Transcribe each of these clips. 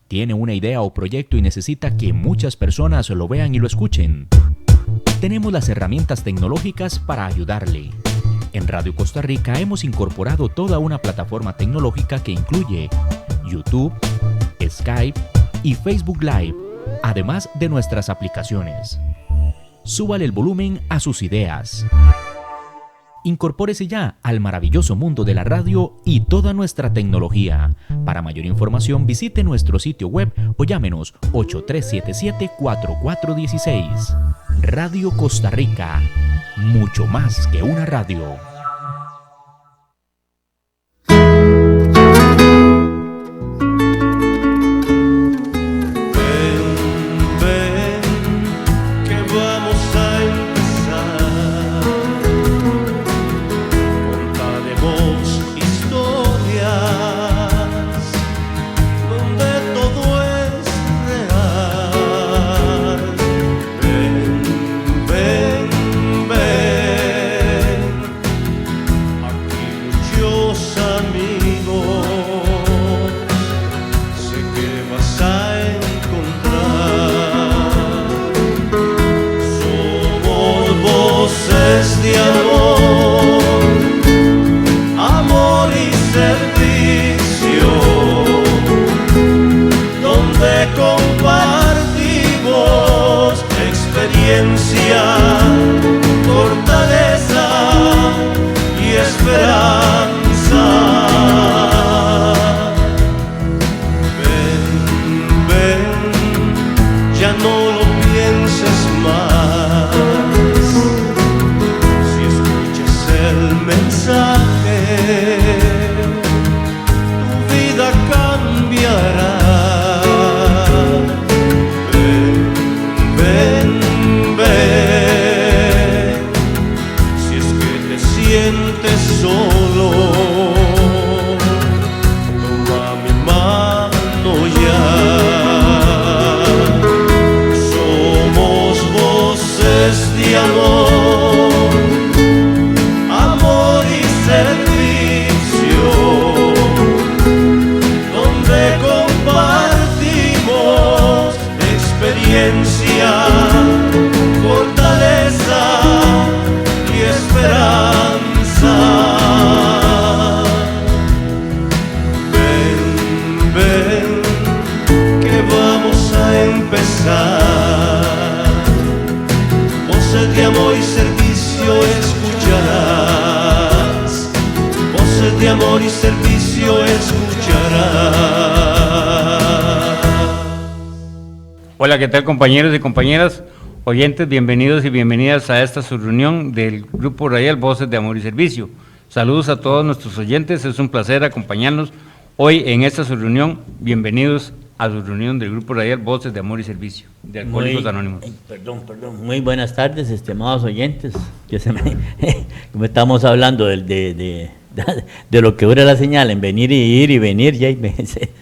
¿Tiene una idea o proyecto y necesita que muchas personas lo vean y lo escuchen? Tenemos las herramientas tecnológicas para ayudarle. En Radio Costa Rica hemos incorporado toda una plataforma tecnológica que incluye YouTube, Skype y Facebook Live, además de nuestras aplicaciones. Súbale el volumen a sus ideas. Incorpórese ya al maravilloso mundo de la radio y toda nuestra tecnología. Para mayor información visite nuestro sitio web o llámenos 8377-4416. Radio Costa Rica, mucho más que una radio. Hola, ¿qué tal, compañeros y compañeras, oyentes? Bienvenidos y bienvenidas a esta subreunión del Grupo Radial Voces de Amor y Servicio. Saludos a todos nuestros oyentes, es un placer acompañarnos hoy en esta subreunión. Bienvenidos a su reunión del Grupo Radial Voces de Amor y Servicio, de Alcohólicos Anónimos. Muy buenas tardes, estimados oyentes. Como estamos hablando de lo que dura la señal en venir y ir y venir, ya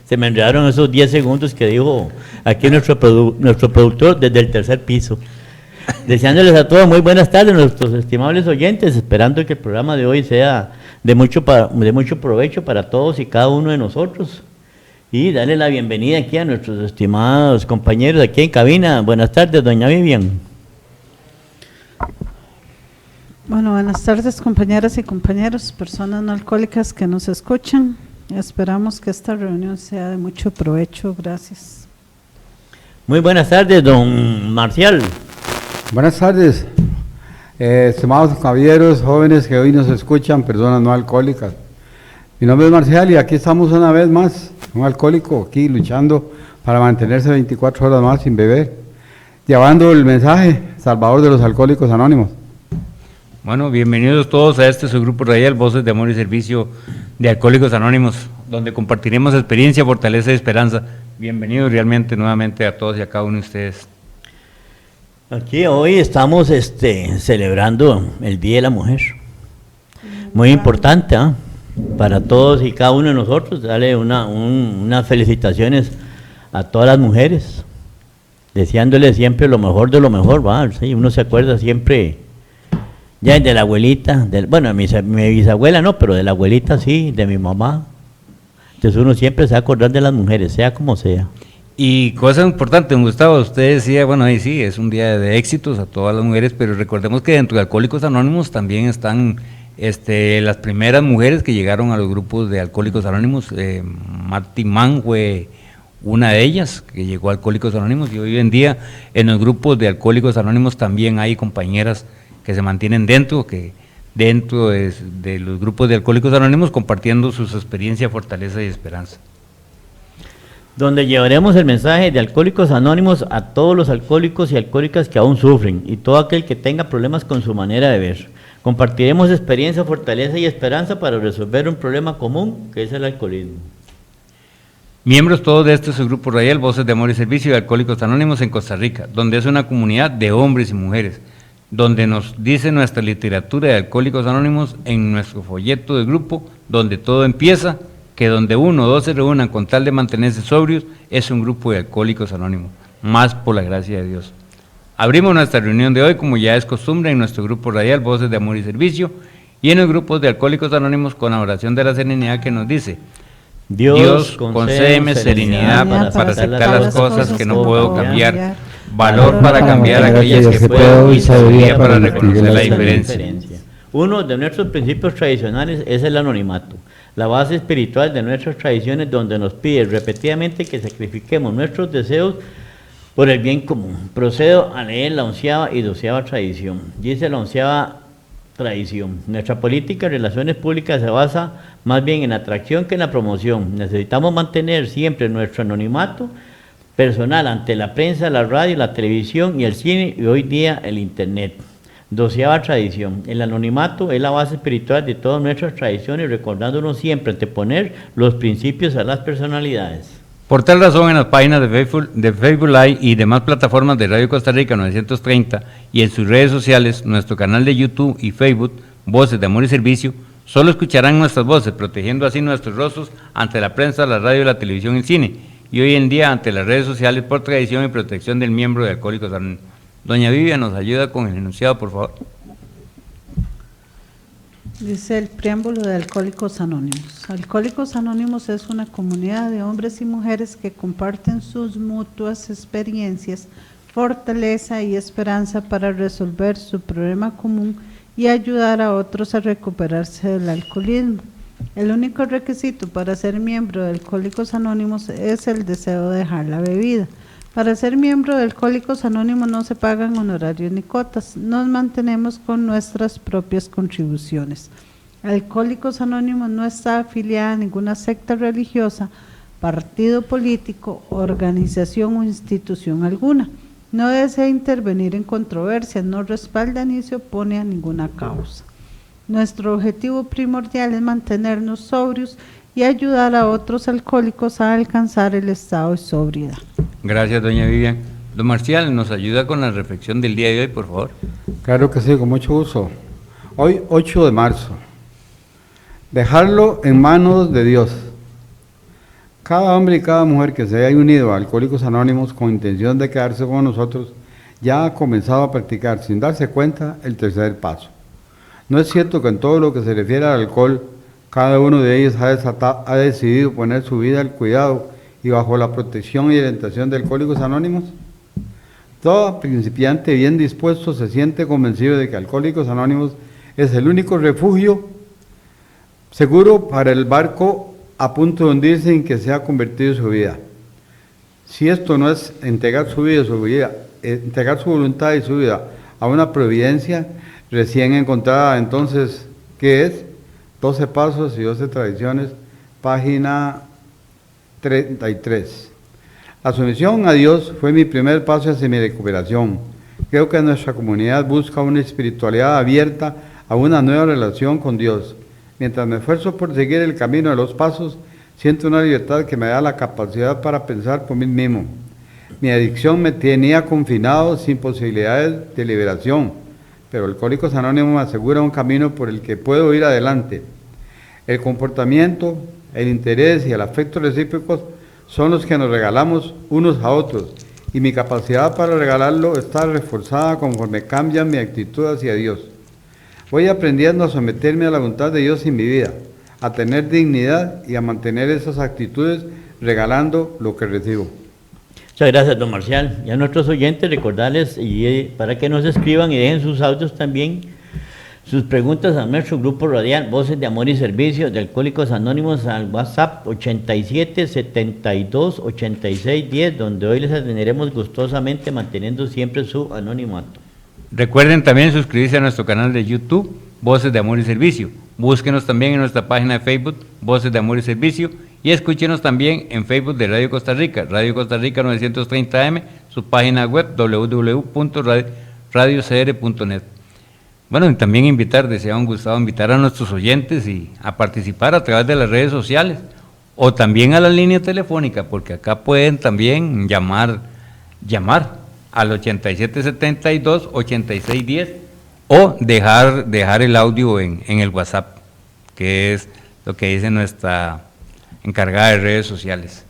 se me enredaron esos 10 segundos que dijo aquí nuestro productor desde el tercer piso. Deseándoles a todos muy buenas tardes, nuestros estimables oyentes, esperando que el programa de hoy sea de mucho provecho para todos y cada uno de nosotros. Y darle la bienvenida aquí a nuestros estimados compañeros aquí en cabina. Buenas tardes, doña Vivian. Bueno, buenas tardes, compañeras y compañeros, personas no alcohólicas que nos escuchan. Esperamos que esta reunión sea de mucho provecho. Gracias. Muy buenas tardes, don Marcial. Buenas tardes, estimados caballeros, jóvenes que hoy nos escuchan, personas no alcohólicas. Mi nombre es Marcial y aquí estamos una vez más, un alcohólico aquí luchando para mantenerse 24 horas más sin beber, llevando el mensaje salvador de los Alcohólicos Anónimos. Bueno, bienvenidos todos a este subgrupo radial Voces de Amor y Servicio de Alcohólicos Anónimos, donde compartiremos experiencia, fortaleza y esperanza. Bienvenidos realmente nuevamente a todos y a cada uno de ustedes. Aquí hoy estamos celebrando el Día de la Mujer. Muy importante, ¿eh? Para todos y cada uno de nosotros, darle unas felicitaciones a todas las mujeres, deseándoles siempre lo mejor de lo mejor, ¿va? Sí, uno se acuerda siempre, ya de la abuelita, bueno, mi bisabuela no, pero de la abuelita sí, de mi mamá. Entonces uno siempre se va a acordar de las mujeres, sea como sea. Y cosa importante, don Gustavo, usted decía, bueno, ahí sí, es un día de éxitos a todas las mujeres, pero recordemos que dentro de Alcohólicos Anónimos también están las primeras mujeres que llegaron a los grupos de Alcohólicos Anónimos. Marty Mann fue una de ellas que llegó a Alcohólicos Anónimos, y hoy en día en los grupos de Alcohólicos Anónimos también hay compañeras que se mantienen dentro de los grupos de Alcohólicos Anónimos, compartiendo sus experiencias, fortaleza y esperanza. Donde llevaremos el mensaje de Alcohólicos Anónimos a todos los alcohólicos y alcohólicas que aún sufren y todo aquel que tenga problemas con su manera de ver. Compartiremos experiencia, fortaleza y esperanza para resolver un problema común que es el alcoholismo. Miembros todos de este subgrupo radial, Voces de Amor y Servicio de Alcohólicos Anónimos en Costa Rica, donde es una comunidad de hombres y mujeres, donde nos dice nuestra literatura de Alcohólicos Anónimos en nuestro folleto de grupo, donde todo empieza, que donde uno o dos se reúnan con tal de mantenerse sobrios, es un grupo de Alcohólicos Anónimos, más por la gracia de Dios. Abrimos nuestra reunión de hoy, como ya es costumbre, en nuestro grupo radial, Voces de Amor y Servicio, y en los grupos de Alcohólicos Anónimos con la oración de la serenidad que nos dice: Dios, concédeme serenidad para aceptar las cosas que no puedo cambiar, valor para cambiar aquellas que puedo y sabiduría para reconocer la diferencia. Uno de nuestros principios tradicionales es el anonimato, la base espiritual de nuestras tradiciones, donde nos pide repetidamente que sacrifiquemos nuestros deseos por el bien común. Procedo a leer la 11ª y 12ª tradición. Dice la 11ª tradición: nuestra política de relaciones públicas se basa más bien en la atracción que en la promoción. Necesitamos mantener siempre nuestro anonimato personal ante la prensa, la radio, la televisión y el cine, y hoy día el internet. 12ª tradición: el anonimato es la base espiritual de todas nuestras tradiciones, recordándonos siempre anteponer los principios a las personalidades. Por tal razón, en las páginas de Facebook Live y demás plataformas de Radio Costa Rica 930 y en sus redes sociales, nuestro canal de YouTube y Facebook, Voces de Amor y Servicio, solo escucharán nuestras voces, protegiendo así nuestros rostros ante la prensa, la radio, la televisión y el cine, y hoy en día ante las redes sociales por tradición y protección del miembro de Alcohólicos Anónimos. Doña Vivian nos ayuda con el enunciado, por favor. Dice el preámbulo de Alcohólicos Anónimos. Alcohólicos Anónimos es una comunidad de hombres y mujeres que comparten sus mutuas experiencias, fortaleza y esperanza para resolver su problema común y ayudar a otros a recuperarse del alcoholismo. El único requisito para ser miembro de Alcohólicos Anónimos es el deseo de dejar la bebida. Para ser miembro de Alcohólicos Anónimos no se pagan honorarios ni cuotas, nos mantenemos con nuestras propias contribuciones. Alcohólicos Anónimos no está afiliada a ninguna secta religiosa, partido político, organización o institución alguna. No desea intervenir en controversias, no respalda ni se opone a ninguna causa. Nuestro objetivo primordial es mantenernos sobrios y ayudar a otros alcohólicos a alcanzar el estado de sobriedad. Gracias, doña Vivian. Don Marcial, ¿nos ayuda con la reflexión del día de hoy, por favor? Claro que sí, con mucho gusto. Hoy, 8 de marzo. Dejarlo en manos de Dios. Cada hombre y cada mujer que se haya unido a Alcohólicos Anónimos con intención de quedarse con nosotros, ya ha comenzado a practicar, sin darse cuenta, el tercer paso. No es cierto que en todo lo que se refiere al alcohol, cada uno de ellos ha decidido poner su vida al cuidado y bajo la protección y orientación de Alcohólicos Anónimos. Todo principiante bien dispuesto se siente convencido de que Alcohólicos Anónimos es el único refugio seguro para el barco a punto de hundirse en que se ha convertido su vida. Si esto no es entregar su voluntad y su vida a una providencia recién encontrada, entonces, ¿qué es? 12 pasos y 12 tradiciones, página 33. La sumisión a Dios fue mi primer paso hacia mi recuperación. Creo que nuestra comunidad busca una espiritualidad abierta a una nueva relación con Dios. Mientras me esfuerzo por seguir el camino de los pasos, siento una libertad que me da la capacidad para pensar por mí mismo. Mi adicción me tenía confinado sin posibilidades de liberación, pero Alcohólicos Anónimos me asegura un camino por el que puedo ir adelante. El comportamiento, el interés y el afecto recíprocos son los que nos regalamos unos a otros, y mi capacidad para regalarlo está reforzada conforme cambia mi actitud hacia Dios. Voy aprendiendo a someterme a la voluntad de Dios en mi vida, a tener dignidad y a mantener esas actitudes regalando lo que recibo. Muchas gracias, don Marcial. Y a nuestros oyentes recordarles para que nos escriban y dejen sus audios también, sus preguntas a nuestro grupo radial Voces de Amor y Servicio de Alcohólicos Anónimos al WhatsApp 87 72 86 10, donde hoy les atenderemos gustosamente manteniendo siempre su anonimato. Recuerden también suscribirse a nuestro canal de YouTube, Voces de Amor y Servicio. Búsquenos también en nuestra página de Facebook, Voces de Amor y Servicio, y escúchenos también en Facebook de Radio Costa Rica 930 AM, su página web www.radiocr.net. Bueno, y también deseamos gustado invitar a nuestros oyentes y a participar a través de las redes sociales o también a la línea telefónica, porque acá pueden también llamar al 8772-8610 o dejar el audio en el WhatsApp, que es lo que dice nuestra encargada de redes sociales.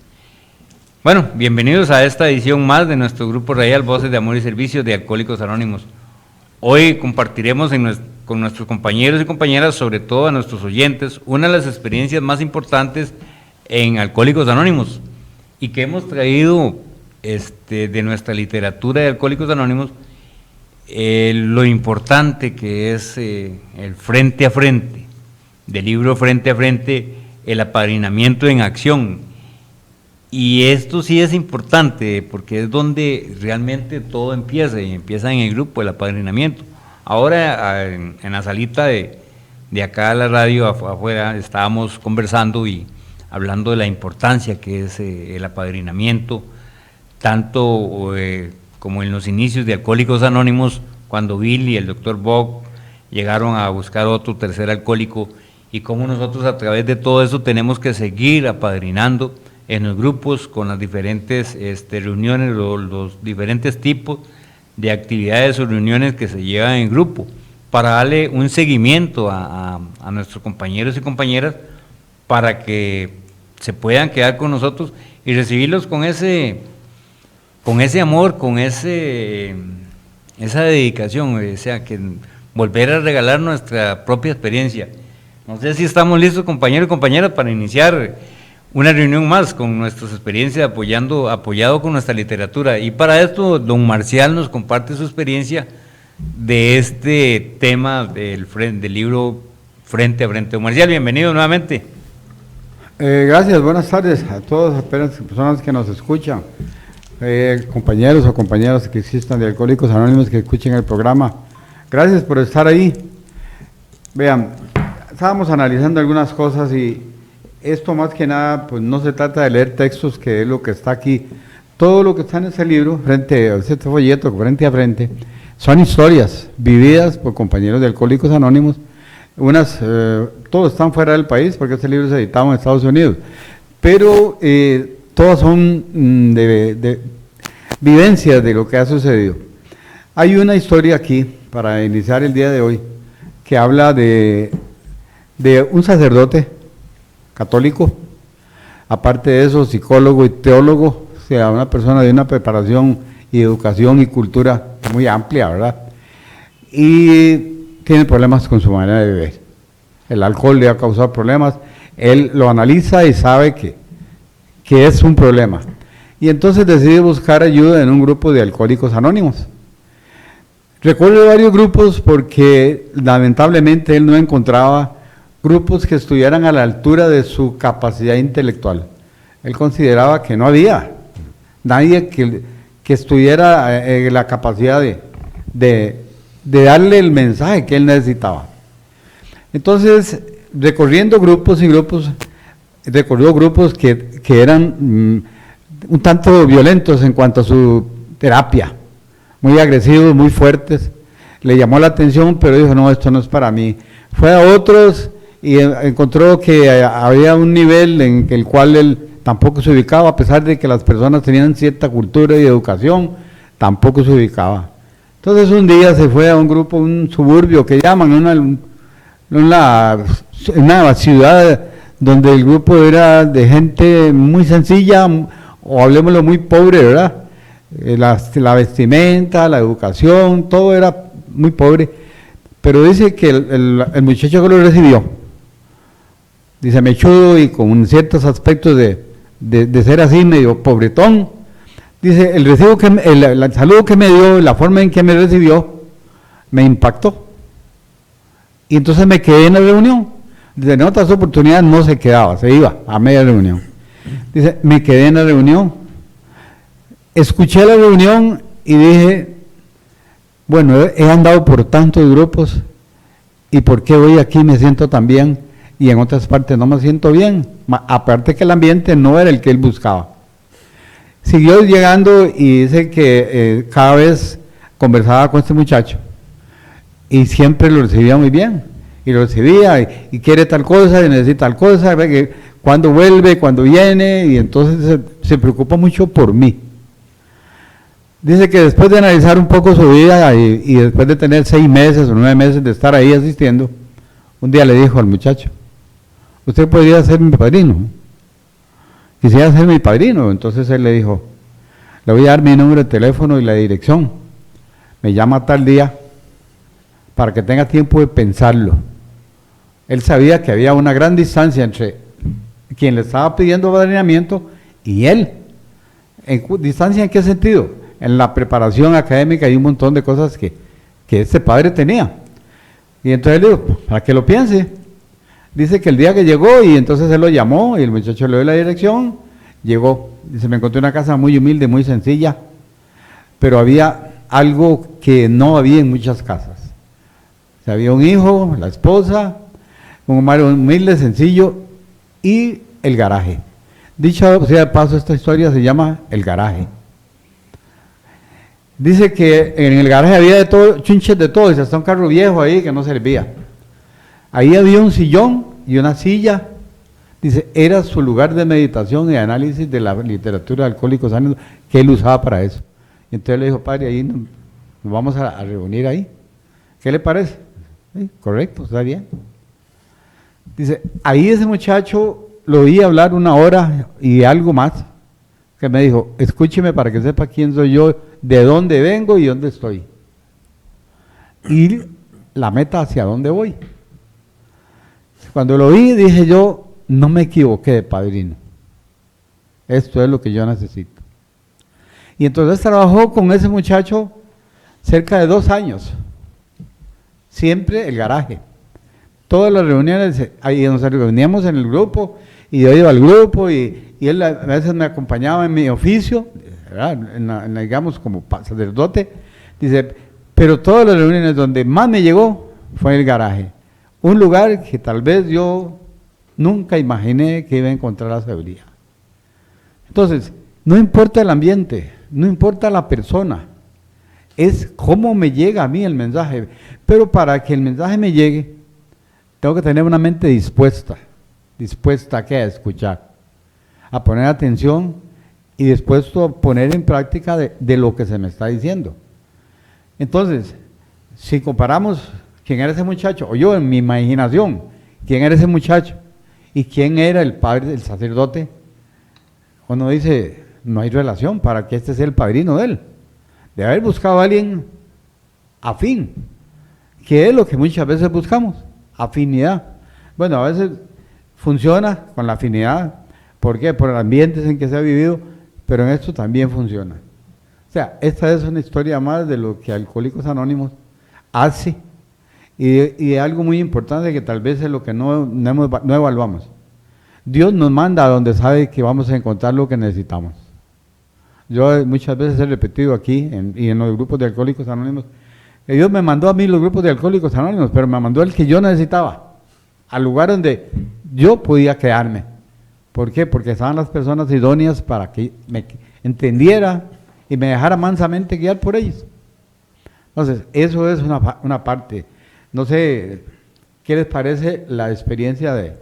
Bueno, bienvenidos a esta edición más de nuestro grupo radial Voces de Amor y Servicio de Alcohólicos Anónimos. Hoy compartiremos con nuestros compañeros y compañeras, sobre todo a nuestros oyentes, una de las experiencias más importantes en Alcohólicos Anónimos y que hemos traído de nuestra literatura de Alcohólicos Anónimos, lo importante que es el frente a frente, del libro Frente a Frente, el apadrinamiento en acción. Y esto sí es importante porque es donde realmente todo empieza, y empieza en el grupo, el apadrinamiento. Ahora en la salita de acá a la radio afuera estábamos conversando y hablando de la importancia que es el apadrinamiento, tanto como en los inicios de Alcohólicos Anónimos, cuando Bill y el Dr. Bob llegaron a buscar otro tercer alcohólico, y cómo nosotros a través de todo eso tenemos que seguir apadrinando en los grupos con las diferentes reuniones, los diferentes tipos de actividades o reuniones que se llevan en grupo, para darle un seguimiento a nuestros compañeros y compañeras para que se puedan quedar con nosotros y recibirlos con ese amor, con esa dedicación, o sea, que volver a regalar nuestra propia experiencia. No sé si estamos listos, compañeros y compañeras, para iniciar una reunión más con nuestras experiencias, apoyado con nuestra literatura. Y para esto, don Marcial nos comparte su experiencia de este tema del libro Frente a Frente. Don Marcial, bienvenido nuevamente. Gracias, buenas tardes a todas las personas que nos escuchan, compañeros o compañeras que existan de Alcohólicos Anónimos que escuchen el programa. Gracias por estar ahí. Vean, estábamos analizando algunas cosas y esto más que nada, pues no se trata de leer textos, que es lo que está aquí. Todo lo que está en ese libro, este folleto, Frente a Frente, son historias vividas por compañeros de Alcohólicos Anónimos. Todos están fuera del país porque este libro se editaba en Estados Unidos, pero todas son de vivencias de lo que ha sucedido. Hay una historia aquí, para iniciar el día de hoy, que habla de un sacerdote católico, aparte de eso, psicólogo y teólogo, o sea, una persona de una preparación y educación y cultura muy amplia, ¿verdad? Y tiene problemas con su manera de beber. El alcohol le ha causado problemas, él lo analiza y sabe que es un problema. Y entonces decide buscar ayuda en un grupo de Alcohólicos Anónimos. Recuerdo varios grupos porque lamentablemente él no encontraba grupos que estuvieran a la altura de su capacidad intelectual. Él consideraba que no había nadie que estuviera la capacidad de darle el mensaje que él necesitaba. Entonces, recorriendo grupos y grupos, recorrió grupos que eran un tanto violentos en cuanto a su terapia, muy agresivos, muy fuertes. Le llamó la atención, pero dijo, no, esto no es para mí. Fue a otros y encontró que había un nivel en el cual él tampoco se ubicaba, a pesar de que las personas tenían cierta cultura y educación, tampoco se ubicaba. Entonces un día se fue a un grupo, un suburbio que llaman, una ciudad donde el grupo era de gente muy sencilla, o hablemoslo muy pobre, ¿verdad? La vestimenta, la educación, todo era muy pobre, pero dice que el muchacho que lo recibió, dice mechudo y con ciertos aspectos de ser así medio pobretón, Dice, el saludo que me dio, la forma en que me recibió, me impactó. Y entonces me quedé en la reunión. Dice, en otras oportunidades no se quedaba, se iba a media reunión. Dice, me quedé en la reunión. Escuché la reunión y dije, bueno, he andado por tantos grupos y ¿por qué hoy aquí me siento tan bien y en otras partes no me siento bien? Aparte que el ambiente no era el que él buscaba. Siguió llegando y dice que cada vez conversaba con este muchacho y siempre lo recibía muy bien, y lo recibía, y quiere tal cosa, y necesita tal cosa, cuando vuelve, cuando viene, y entonces se preocupa mucho por mí. Dice que después de analizar un poco su vida, y después de tener 6 meses o 9 meses de estar ahí asistiendo, un día le dijo al muchacho, usted podría ser mi padrino, quisiera ser mi padrino. Entonces él le dijo, le voy a dar mi número de teléfono y la dirección, me llama tal día, para que tenga tiempo de pensarlo. Él sabía que había una gran distancia entre quien le estaba pidiendo padrinamiento y él. ¿Distancia en qué sentido? En la preparación académica y un montón de cosas que este padre tenía. Y entonces le digo, para que lo piense. Dice que el día que llegó, y entonces él lo llamó, y el muchacho le dio la dirección, llegó. Dice, me encontré una casa muy humilde, muy sencilla, pero había algo que no había en muchas casas. Había un hijo, la esposa, un hogar humilde, sencillo, y el garaje. Dicho sea de paso, esta historia se llama El Garaje. Dice que en el garaje había de todo, chunches de todo, y hasta un carro viejo ahí que no servía. Ahí había un sillón y una silla. Dice, era su lugar de meditación y análisis de la literatura de Alcohólicos Anónimos, que él usaba para eso. Y entonces le dijo, padre, ahí nos vamos a reunir ahí. ¿Qué le parece? Sí, correcto, está bien. Dice, ahí ese muchacho lo oí hablar 1 hora y algo más, que me dijo, escúcheme para que sepa quién soy yo, de dónde vengo y dónde estoy. Y la meta hacia dónde voy. Cuando lo oí dije yo, no me equivoqué de padrino. Esto es lo que yo necesito. Y entonces trabajó con ese muchacho cerca de 2 años. Siempre el garaje. Todas las reuniones, ahí nos reuníamos en el grupo, y yo iba al grupo, y él a veces me acompañaba en mi oficio, digamos como sacerdote. Dice, pero todas las reuniones donde más me llegó fue el garaje. Un lugar que tal vez yo nunca imaginé que iba a encontrar la sabiduría. Entonces, no importa el ambiente, no importa la persona, es cómo me llega a mí el mensaje. Pero para que el mensaje me llegue, tengo que tener una mente dispuesta ¿a qué? A escuchar, a poner atención y dispuesto a poner en práctica de lo que se me está diciendo. Entonces, si comparamos quién era ese muchacho, o yo en mi imaginación, quién era ese muchacho y quién era el padre, el sacerdote, uno dice, no hay relación para que este sea el padrino de él. De haber buscado a alguien afín, que es lo que muchas veces buscamos, afinidad. Bueno, a veces funciona con la afinidad. ¿Por qué? Por el ambiente en que se ha vivido, pero en esto también funciona. O sea, esta es una historia más de lo que Alcohólicos Anónimos hace, y algo muy importante que tal vez es lo que no evaluamos. Dios nos manda a donde sabe que vamos a encontrar lo que necesitamos. Yo muchas veces he repetido aquí y en los grupos de Alcohólicos Anónimos, que Dios me mandó a mí los grupos de Alcohólicos Anónimos, pero me mandó el que yo necesitaba, al lugar donde yo podía quedarme. ¿Por qué? Porque estaban las personas idóneas para que me entendiera y me dejara mansamente guiar por ellos. Entonces, eso es una parte. No sé, ¿qué les parece la experiencia de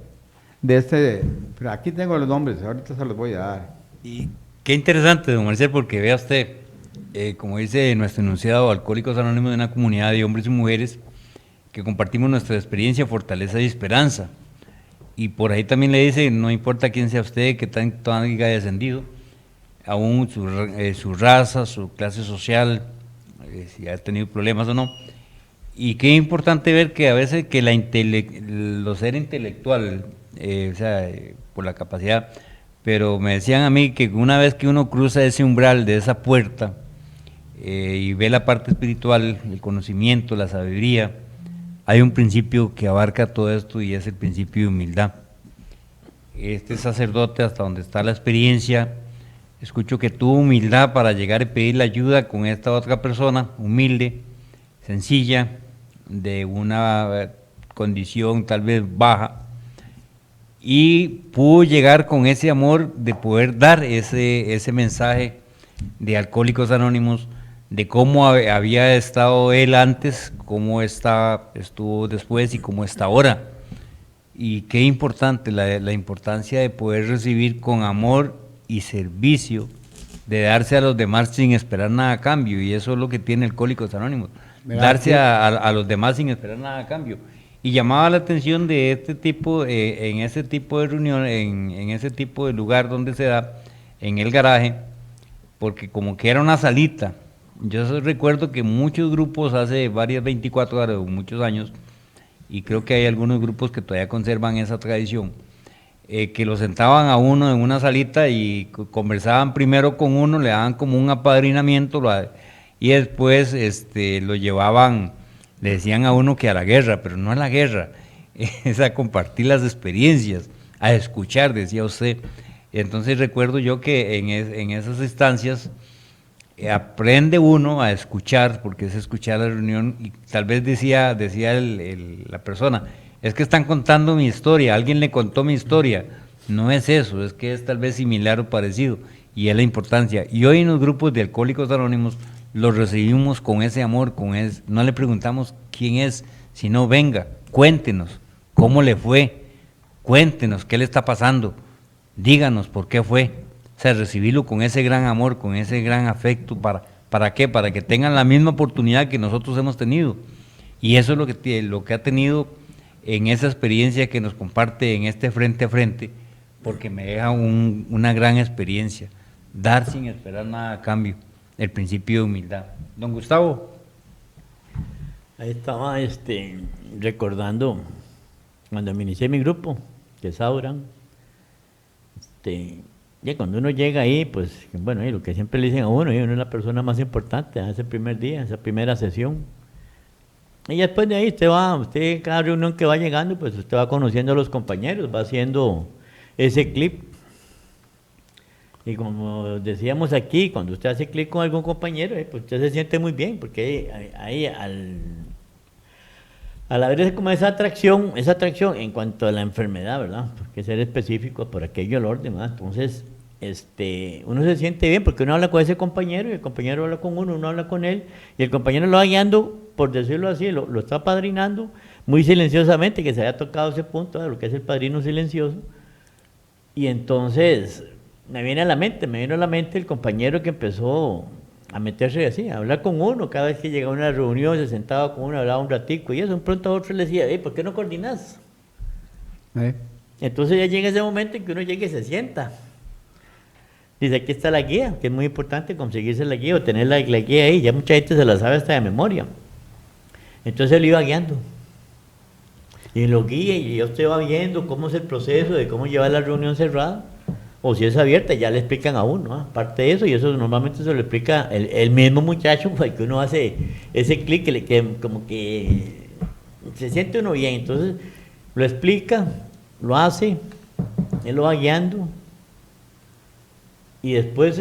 este? Pero aquí tengo los nombres, ahorita se los voy a dar. Y qué interesante, don Marcial, porque vea usted, como dice nuestro enunciado, Alcohólicos Anónimos de una comunidad de hombres y mujeres que compartimos nuestra experiencia, fortaleza y esperanza. Y por ahí también le dice, no importa quién sea usted, que tanto haya descendido, aún su raza, su clase social, si ha tenido problemas o no. Y qué importante ver que a veces que lo ser intelectual, por la capacidad, pero me decían a mí que una vez que uno cruza ese umbral de esa puerta y ve la parte espiritual, el conocimiento, la sabiduría, hay un principio que abarca todo esto y es el principio de humildad. Este sacerdote, hasta donde está la experiencia, escucho que tuvo humildad para llegar y pedirle ayuda con esta otra persona, humilde, sencilla, de una condición tal vez baja, y pudo llegar con ese amor de poder dar ese mensaje de Alcohólicos Anónimos, de cómo había estado él antes, cómo estuvo después y cómo está ahora. Y qué importante, la importancia de poder recibir con amor y servicio, de darse a los demás sin esperar nada a cambio, y eso es lo que tiene Alcohólicos Anónimos, darse a los demás sin esperar nada a cambio. Y llamaba la atención de este tipo, en ese tipo de reunión, en ese tipo de lugar donde se da, en el garaje, porque como que era una salita. Yo recuerdo que muchos grupos hace varias 24 horas o muchos años, y creo que hay algunos grupos que todavía conservan esa tradición, que lo sentaban a uno en una salita y conversaban primero con uno, le daban como un apadrinamiento, y después lo llevaban, le decían a uno que a la guerra, pero no a la guerra, es a compartir las experiencias, a escuchar, decía usted. Entonces recuerdo yo que en esas instancias aprende uno a escuchar, porque es escuchar la reunión, y tal vez decía la persona, es que están contando mi historia, alguien le contó mi historia. No es eso, es que es tal vez similar o parecido, y es la importancia. Y hoy en los grupos de Alcohólicos Anónimos los recibimos con ese amor, no le preguntamos quién es, sino venga, cuéntenos cómo le fue, cuéntenos qué le está pasando, díganos por qué fue. O sea, recibirlo con ese gran amor, con ese gran afecto, ¿para qué? Para que tengan la misma oportunidad que nosotros hemos tenido. Y eso es lo que ha tenido en esa experiencia que nos comparte en este frente a frente, porque me deja una gran experiencia, dar sin esperar nada a cambio, el principio de humildad. Don Gustavo. Ahí estaba recordando cuando me inicié mi grupo, que es Auran, ya cuando uno llega ahí, pues, bueno, lo que siempre le dicen a uno, uno es la persona más importante en ese primer día, esa primera sesión. Y después de ahí usted cada reunión que va llegando, pues usted va conociendo a los compañeros, va haciendo ese clip. Y como decíamos aquí, cuando usted hace clic con algún compañero, pues usted se siente muy bien, porque ahí al haber como esa atracción en cuanto a la enfermedad, ¿verdad? Porque ser específico por aquello el orden, ¿verdad? Entonces, uno se siente bien porque uno habla con ese compañero y el compañero habla con uno habla con él y el compañero lo va guiando, por decirlo así, lo está padrinando muy silenciosamente, que se haya tocado ese punto, ¿verdad? Lo que es el padrino silencioso. Y entonces me vino a la mente el compañero que empezó a meterse así, a hablar con uno, cada vez que llegaba a una reunión se sentaba con uno, hablaba un ratico y eso, un pronto a otro le decía, ¿por qué no coordinas? Entonces ya llega ese momento en que uno llega y se sienta. Dice, aquí está la guía, que es muy importante conseguirse la guía o tener la guía ahí, ya mucha gente se la sabe hasta de memoria. Entonces él iba guiando. Y lo guía y usted va viendo cómo es el proceso de cómo llevar la reunión cerrada. O si es abierta, ya le explican a uno, ¿eh? Aparte de eso, y eso normalmente se lo explica el mismo muchacho, pues, que uno hace ese clic, que como que se siente uno bien. Entonces lo explica, lo hace, él lo va guiando. Y después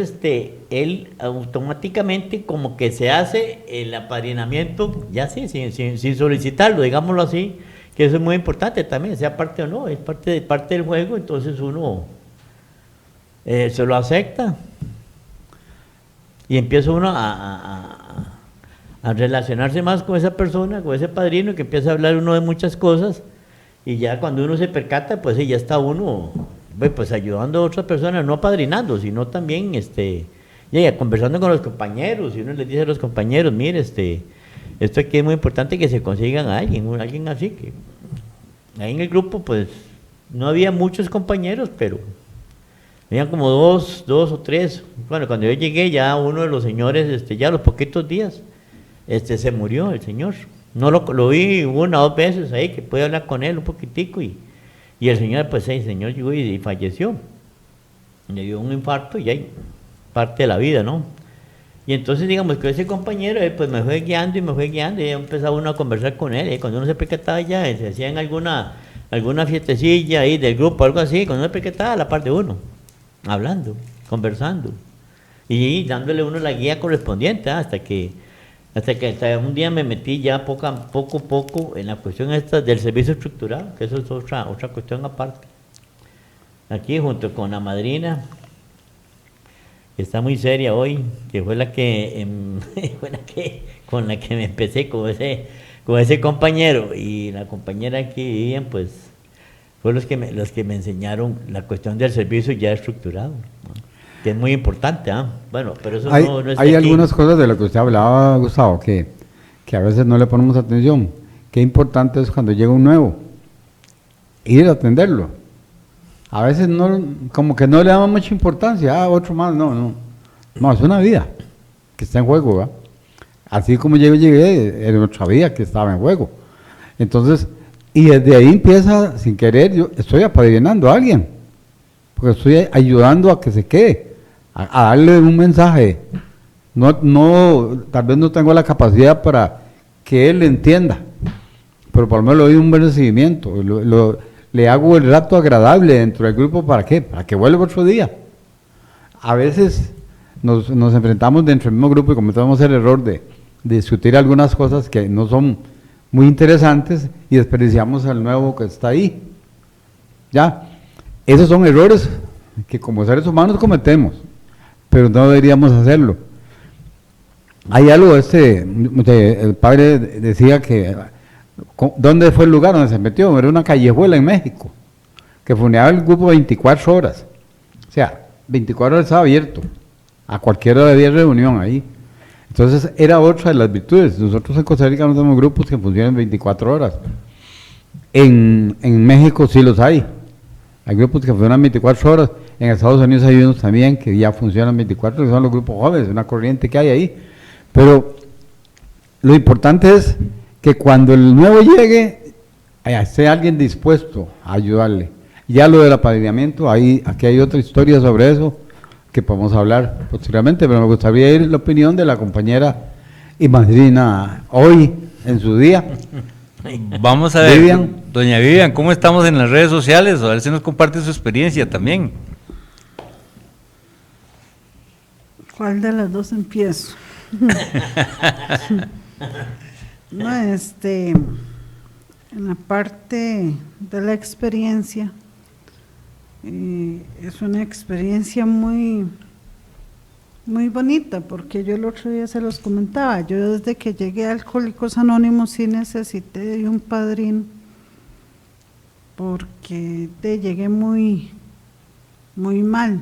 él automáticamente como que se hace el apadrinamiento, ya sí, sin solicitarlo, digámoslo así, que eso es muy importante también, sea parte o no, es parte del juego, entonces uno se lo acepta y empieza uno a relacionarse más con esa persona, con ese padrino, que empieza a hablar uno de muchas cosas y ya cuando uno se percata, pues ya está uno pues ayudando a otras personas, no apadrinando, sino también ya conversando con los compañeros, y uno les dice a los compañeros, mire, esto aquí es muy importante que se consigan a alguien así, que ahí en el grupo pues no había muchos compañeros, pero habían como dos o tres. Bueno, cuando yo llegué ya uno de los señores, ya a los poquitos días, se murió el señor. No lo vi una o dos veces ahí, que pude hablar con él un poquitico, y el señor, pues el señor llegó y falleció. le dio un infarto y ahí parte de la vida, ¿no? Y entonces, digamos, que ese compañero, pues me fue guiando y empezaba uno a conversar con él, y cuando uno se percataba ya, se hacían alguna fiestecilla ahí del grupo, algo así, cuando uno se percataba a la par de uno, hablando, conversando, y dándole uno la guía correspondiente, hasta que un día me metí ya poco a poco en la cuestión esta del servicio estructurado, que eso es otra cuestión aparte. Aquí junto con la madrina, que está muy seria hoy, que fue con la que me empecé con ese compañero, y la compañera que vivían, pues fue los que me enseñaron la cuestión del servicio ya estructurado, ¿no? Que es muy importante, ¿ah? Bueno, pero eso no es hay aquí. algunas cosas de lo que usted hablaba, Gustavo, que a veces no le ponemos atención. Qué importante es cuando llega un nuevo, ir a atenderlo. A veces como que no le damos mucha importancia, otro más, no, es una vida que está en juego, ¿verdad? Así como llegué, era otra vida que estaba en juego. Entonces, y desde ahí empieza, sin querer, yo estoy apadrinando a alguien, porque estoy ayudando a que se quede, a darle un mensaje. Tal vez no tengo la capacidad para que él entienda, pero por lo menos le doy un buen recibimiento, le hago el rato agradable dentro del grupo. ¿Para qué? Para que vuelva otro día. A veces nos enfrentamos dentro del mismo grupo y cometemos el error de discutir algunas cosas que no son muy interesantes y desperdiciamos al nuevo que está ahí. Ya, esos son errores que como seres humanos cometemos, pero no deberíamos hacerlo. Hay algo, el padre decía que, ¿dónde fue el lugar donde se metió? Era una callejuela en México, que funcionaba el grupo 24 horas. O sea, 24 horas estaba abierto, a cualquier hora había reunión ahí. Entonces era otra de las virtudes. Nosotros en Costa Rica no tenemos grupos que funcionen 24 horas. En México sí los hay. Hay grupos que funcionan 24 horas. En Estados Unidos hay unos también que ya funcionan 24 horas, que son los grupos jóvenes, una corriente que hay ahí. Pero lo importante es que cuando el nuevo llegue, esté alguien dispuesto a ayudarle. Ya lo del apadrinamiento, aquí hay otra historia sobre eso que podemos hablar posteriormente, pero me gustaría ir la opinión de la compañera y madrina hoy, en su día. Vamos a ver, Vivian. doña Vivian, ¿cómo estamos en las redes sociales? A ver si nos comparte su experiencia también. ¿Cuál de las dos empiezo? No, en la parte de la experiencia, es una experiencia muy, muy bonita, porque yo el otro día se los comentaba, yo desde que llegué a Alcohólicos Anónimos sí necesité de un padrino, porque llegué muy, muy mal,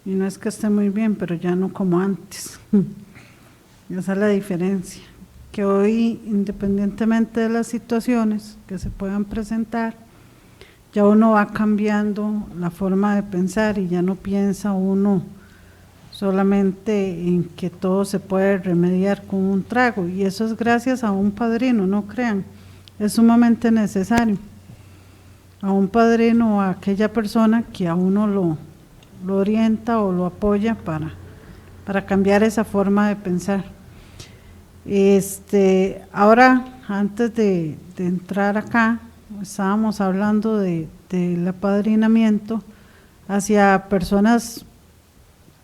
y no es que esté muy bien, pero ya no como antes. Esa es la diferencia, que hoy, independientemente de las situaciones que se puedan presentar, ya uno va cambiando la forma de pensar y ya no piensa uno solamente en que todo se puede remediar con un trago, y eso es gracias a un padrino, no crean, es sumamente necesario, a un padrino o a aquella persona que a uno lo orienta o lo apoya para cambiar esa forma de pensar. Ahora, antes de entrar acá, estábamos hablando del apadrinamiento hacia personas,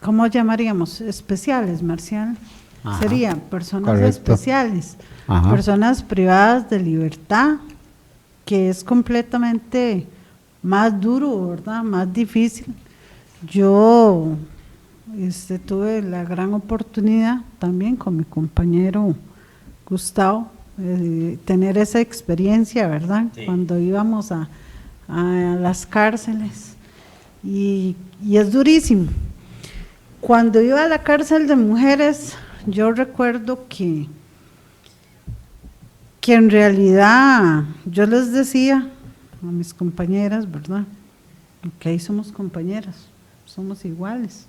¿cómo llamaríamos? Especiales, Marcial. Ajá. Serían personas Correcto. especiales, Ajá. personas privadas de libertad, que es completamente más duro, ¿verdad? Más difícil. Yo tuve la gran oportunidad también con mi compañero Gustavo, tener esa experiencia, ¿verdad? Sí. Cuando íbamos a las cárceles, y es durísimo. Cuando iba a la cárcel de mujeres, yo recuerdo que en realidad yo les decía a mis compañeras, ¿verdad? Que ahí somos compañeras, somos iguales,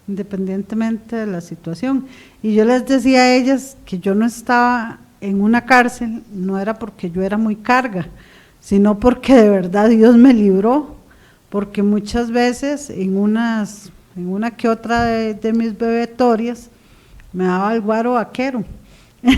independientemente de la situación. Y yo les decía a ellas que yo no estaba en una cárcel, no era porque yo era muy carga, sino porque de verdad Dios me libró, porque muchas veces en una que otra de mis bebetorias me daba el guaro vaquero. Me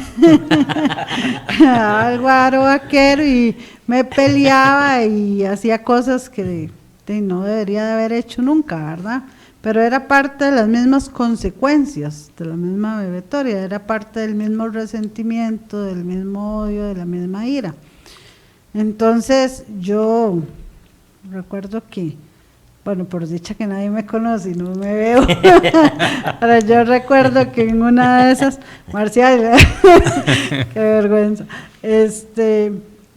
daba el guaro vaquero y me peleaba y hacía cosas que no debería de haber hecho nunca, ¿verdad? Pero era parte de las mismas consecuencias de la misma bebetoria, era parte del mismo resentimiento, del mismo odio, de la misma ira. Entonces yo recuerdo que, bueno, por dicha que nadie me conoce y no me veo, pero yo recuerdo que en una de esas, Marcial, qué vergüenza,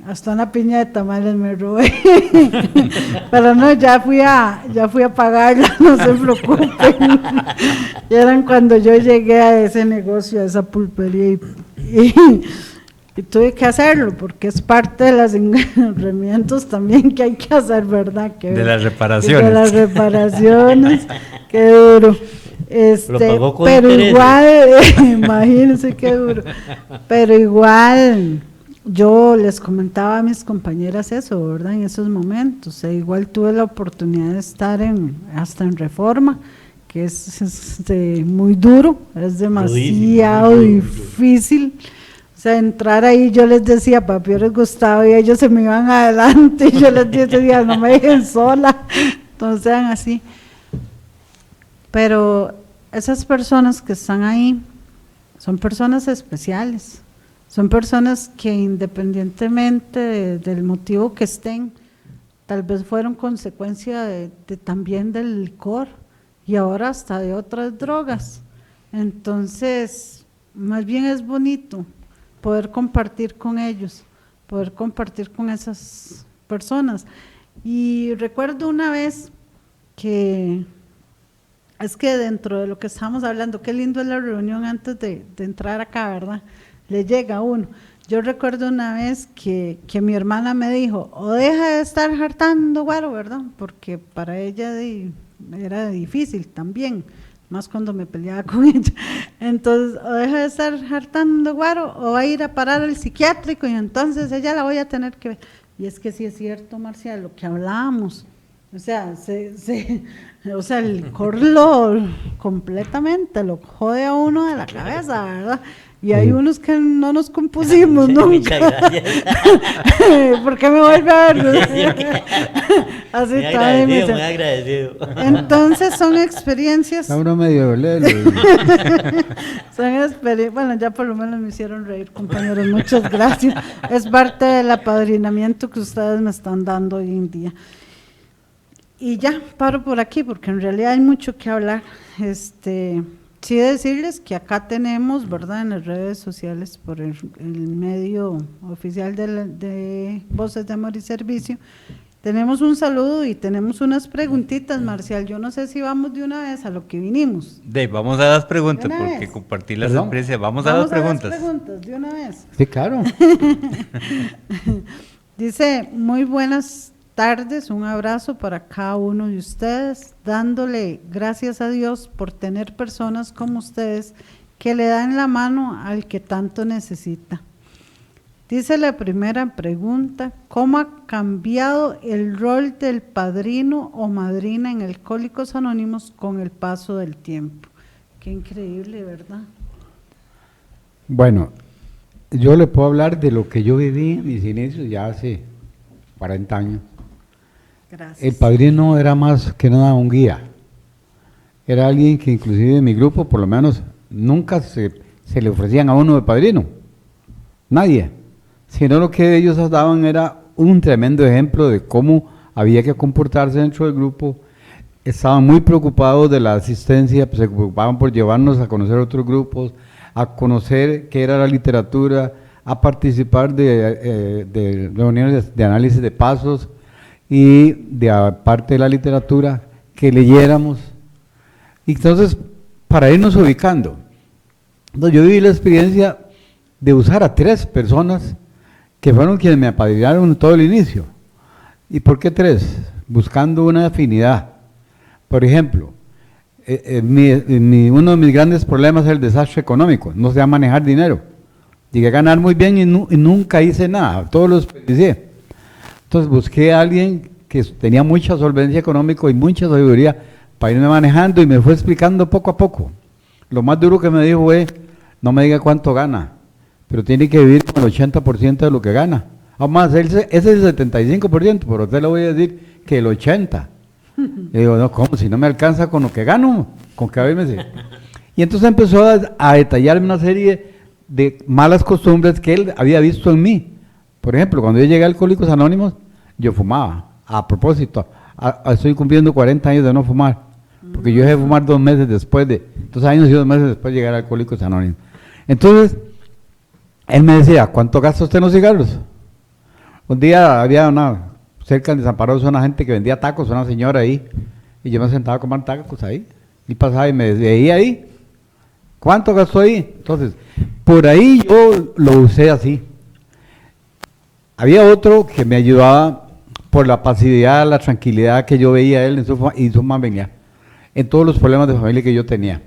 hasta una piña de tamales me robé, pero no, ya fui a pagarla, no se preocupen. Y eran cuando yo llegué a ese negocio, a esa pulpería, y tuve que hacerlo, porque es parte de los enremientos también que hay que hacer, ¿verdad? De las reparaciones. De las reparaciones, qué duro. Pero igual, imagínense qué duro, pero igual... Yo les comentaba a mis compañeras eso, ¿verdad? En esos momentos, igual tuve la oportunidad de estar hasta en Reforma, que es muy duro, es demasiado difícil. O sea, entrar ahí, yo les decía, papi, les gustaba, y ellos se me iban adelante, y yo les decía, no me dejen sola, entonces sean así. Pero esas personas que están ahí son personas especiales. Son personas que independientemente del motivo que estén, tal vez fueron consecuencia también del licor y ahora hasta de otras drogas. Entonces, más bien es bonito poder compartir con ellos, poder compartir con esas personas. Y recuerdo una vez que, es que dentro de lo que estamos hablando, qué lindo es la reunión antes de entrar acá, ¿verdad? Le llega a uno. Yo recuerdo una vez que mi hermana me dijo, o deja de estar hartando guaro, ¿verdad? Porque para ella era difícil también, más cuando me peleaba con ella. Entonces, o deja de estar hartando guaro, o va a ir a parar al psiquiátrico, y entonces ella la voy a tener que ver. Y es que sí es cierto, Marcial, lo que hablábamos. O sea, el licor completamente lo jode a uno de la cabeza, ¿verdad? Y hay unos que no nos compusimos nunca. Muchas gracias. ¿Por qué me vuelve a ver? Así está. Muy agradecido. Entonces son experiencias. Está uno medio velero. Bueno, ya por lo menos me hicieron reír, compañeros. Muchas gracias. Es parte del apadrinamiento que ustedes me están dando hoy en día. Y ya paro por aquí, porque en realidad hay mucho que hablar. Sí decirles que acá tenemos, ¿verdad?, en las redes sociales, por el medio oficial de Voces de Amor y Servicio, tenemos un saludo y tenemos unas preguntitas, Marcial. Yo no sé si vamos de una vez a lo que vinimos. Vamos a las preguntas, porque compartir las experiencias. Vamos a las preguntas. De una vez. Sí, claro. Dice, muy buenas tardes, un abrazo para cada uno de ustedes, dándole gracias a Dios por tener personas como ustedes que le dan la mano al que tanto necesita. Dice la primera pregunta, ¿cómo ha cambiado el rol del padrino o madrina en Alcohólicos Anónimos con el paso del tiempo? Qué increíble, ¿verdad? Bueno, yo le puedo hablar de lo que yo viví en mis inicios ya hace 40 años. Gracias. El padrino era más que nada un guía. Era alguien que inclusive en mi grupo, por lo menos, nunca se le ofrecían a uno de padrino. Nadie. Sino lo que ellos daban era un tremendo ejemplo de cómo había que comportarse dentro del grupo. Estaban muy preocupados de la asistencia, se preocupaban por llevarnos a conocer otros grupos, a conocer qué era la literatura, a participar de reuniones de análisis de pasos, y de parte de la literatura que leyéramos, y entonces para irnos ubicando. Entonces, yo viví la experiencia de usar a 3 personas que fueron quienes me apadrinaron en todo el inicio. ¿Y por qué 3? Buscando una afinidad. Por ejemplo, uno de mis grandes problemas es el desastre económico, no sé manejar dinero. Llegué a ganar muy bien y nunca hice nada, todos los desperdicié. Entonces busqué a alguien que tenía mucha solvencia económica y mucha sabiduría para irme manejando y me fue explicando poco a poco. Lo más duro que me dijo fue, no me diga cuánto gana, pero tiene que vivir con el 80% de lo que gana. Además, ese es el 75%, pero a usted le voy a decir que el 80%. Y digo, no, ¿cómo? Si no me alcanza con lo que gano, con qué verme. Y entonces empezó a detallarme una serie de malas costumbres que él había visto en mí. Por ejemplo, cuando yo llegué a Alcohólicos Anónimos, yo fumaba. A propósito, estoy cumpliendo 40 años de no fumar, porque yo dejé de fumar 2 meses después 2 años y 2 meses después de llegar a Alcohólicos Anónimos. Entonces, él me decía, ¿cuánto gasta usted en los cigarros? Un día había cerca de San Pablo, una gente que vendía tacos, una señora ahí, y yo me sentaba a comer tacos ahí, y pasaba y me veía ahí, ¿cuánto gastó ahí? Entonces, por ahí yo lo usé así. Había otro que me ayudaba por la pasividad, la tranquilidad que yo veía a él en su familia, en todos los problemas de familia que yo tenía.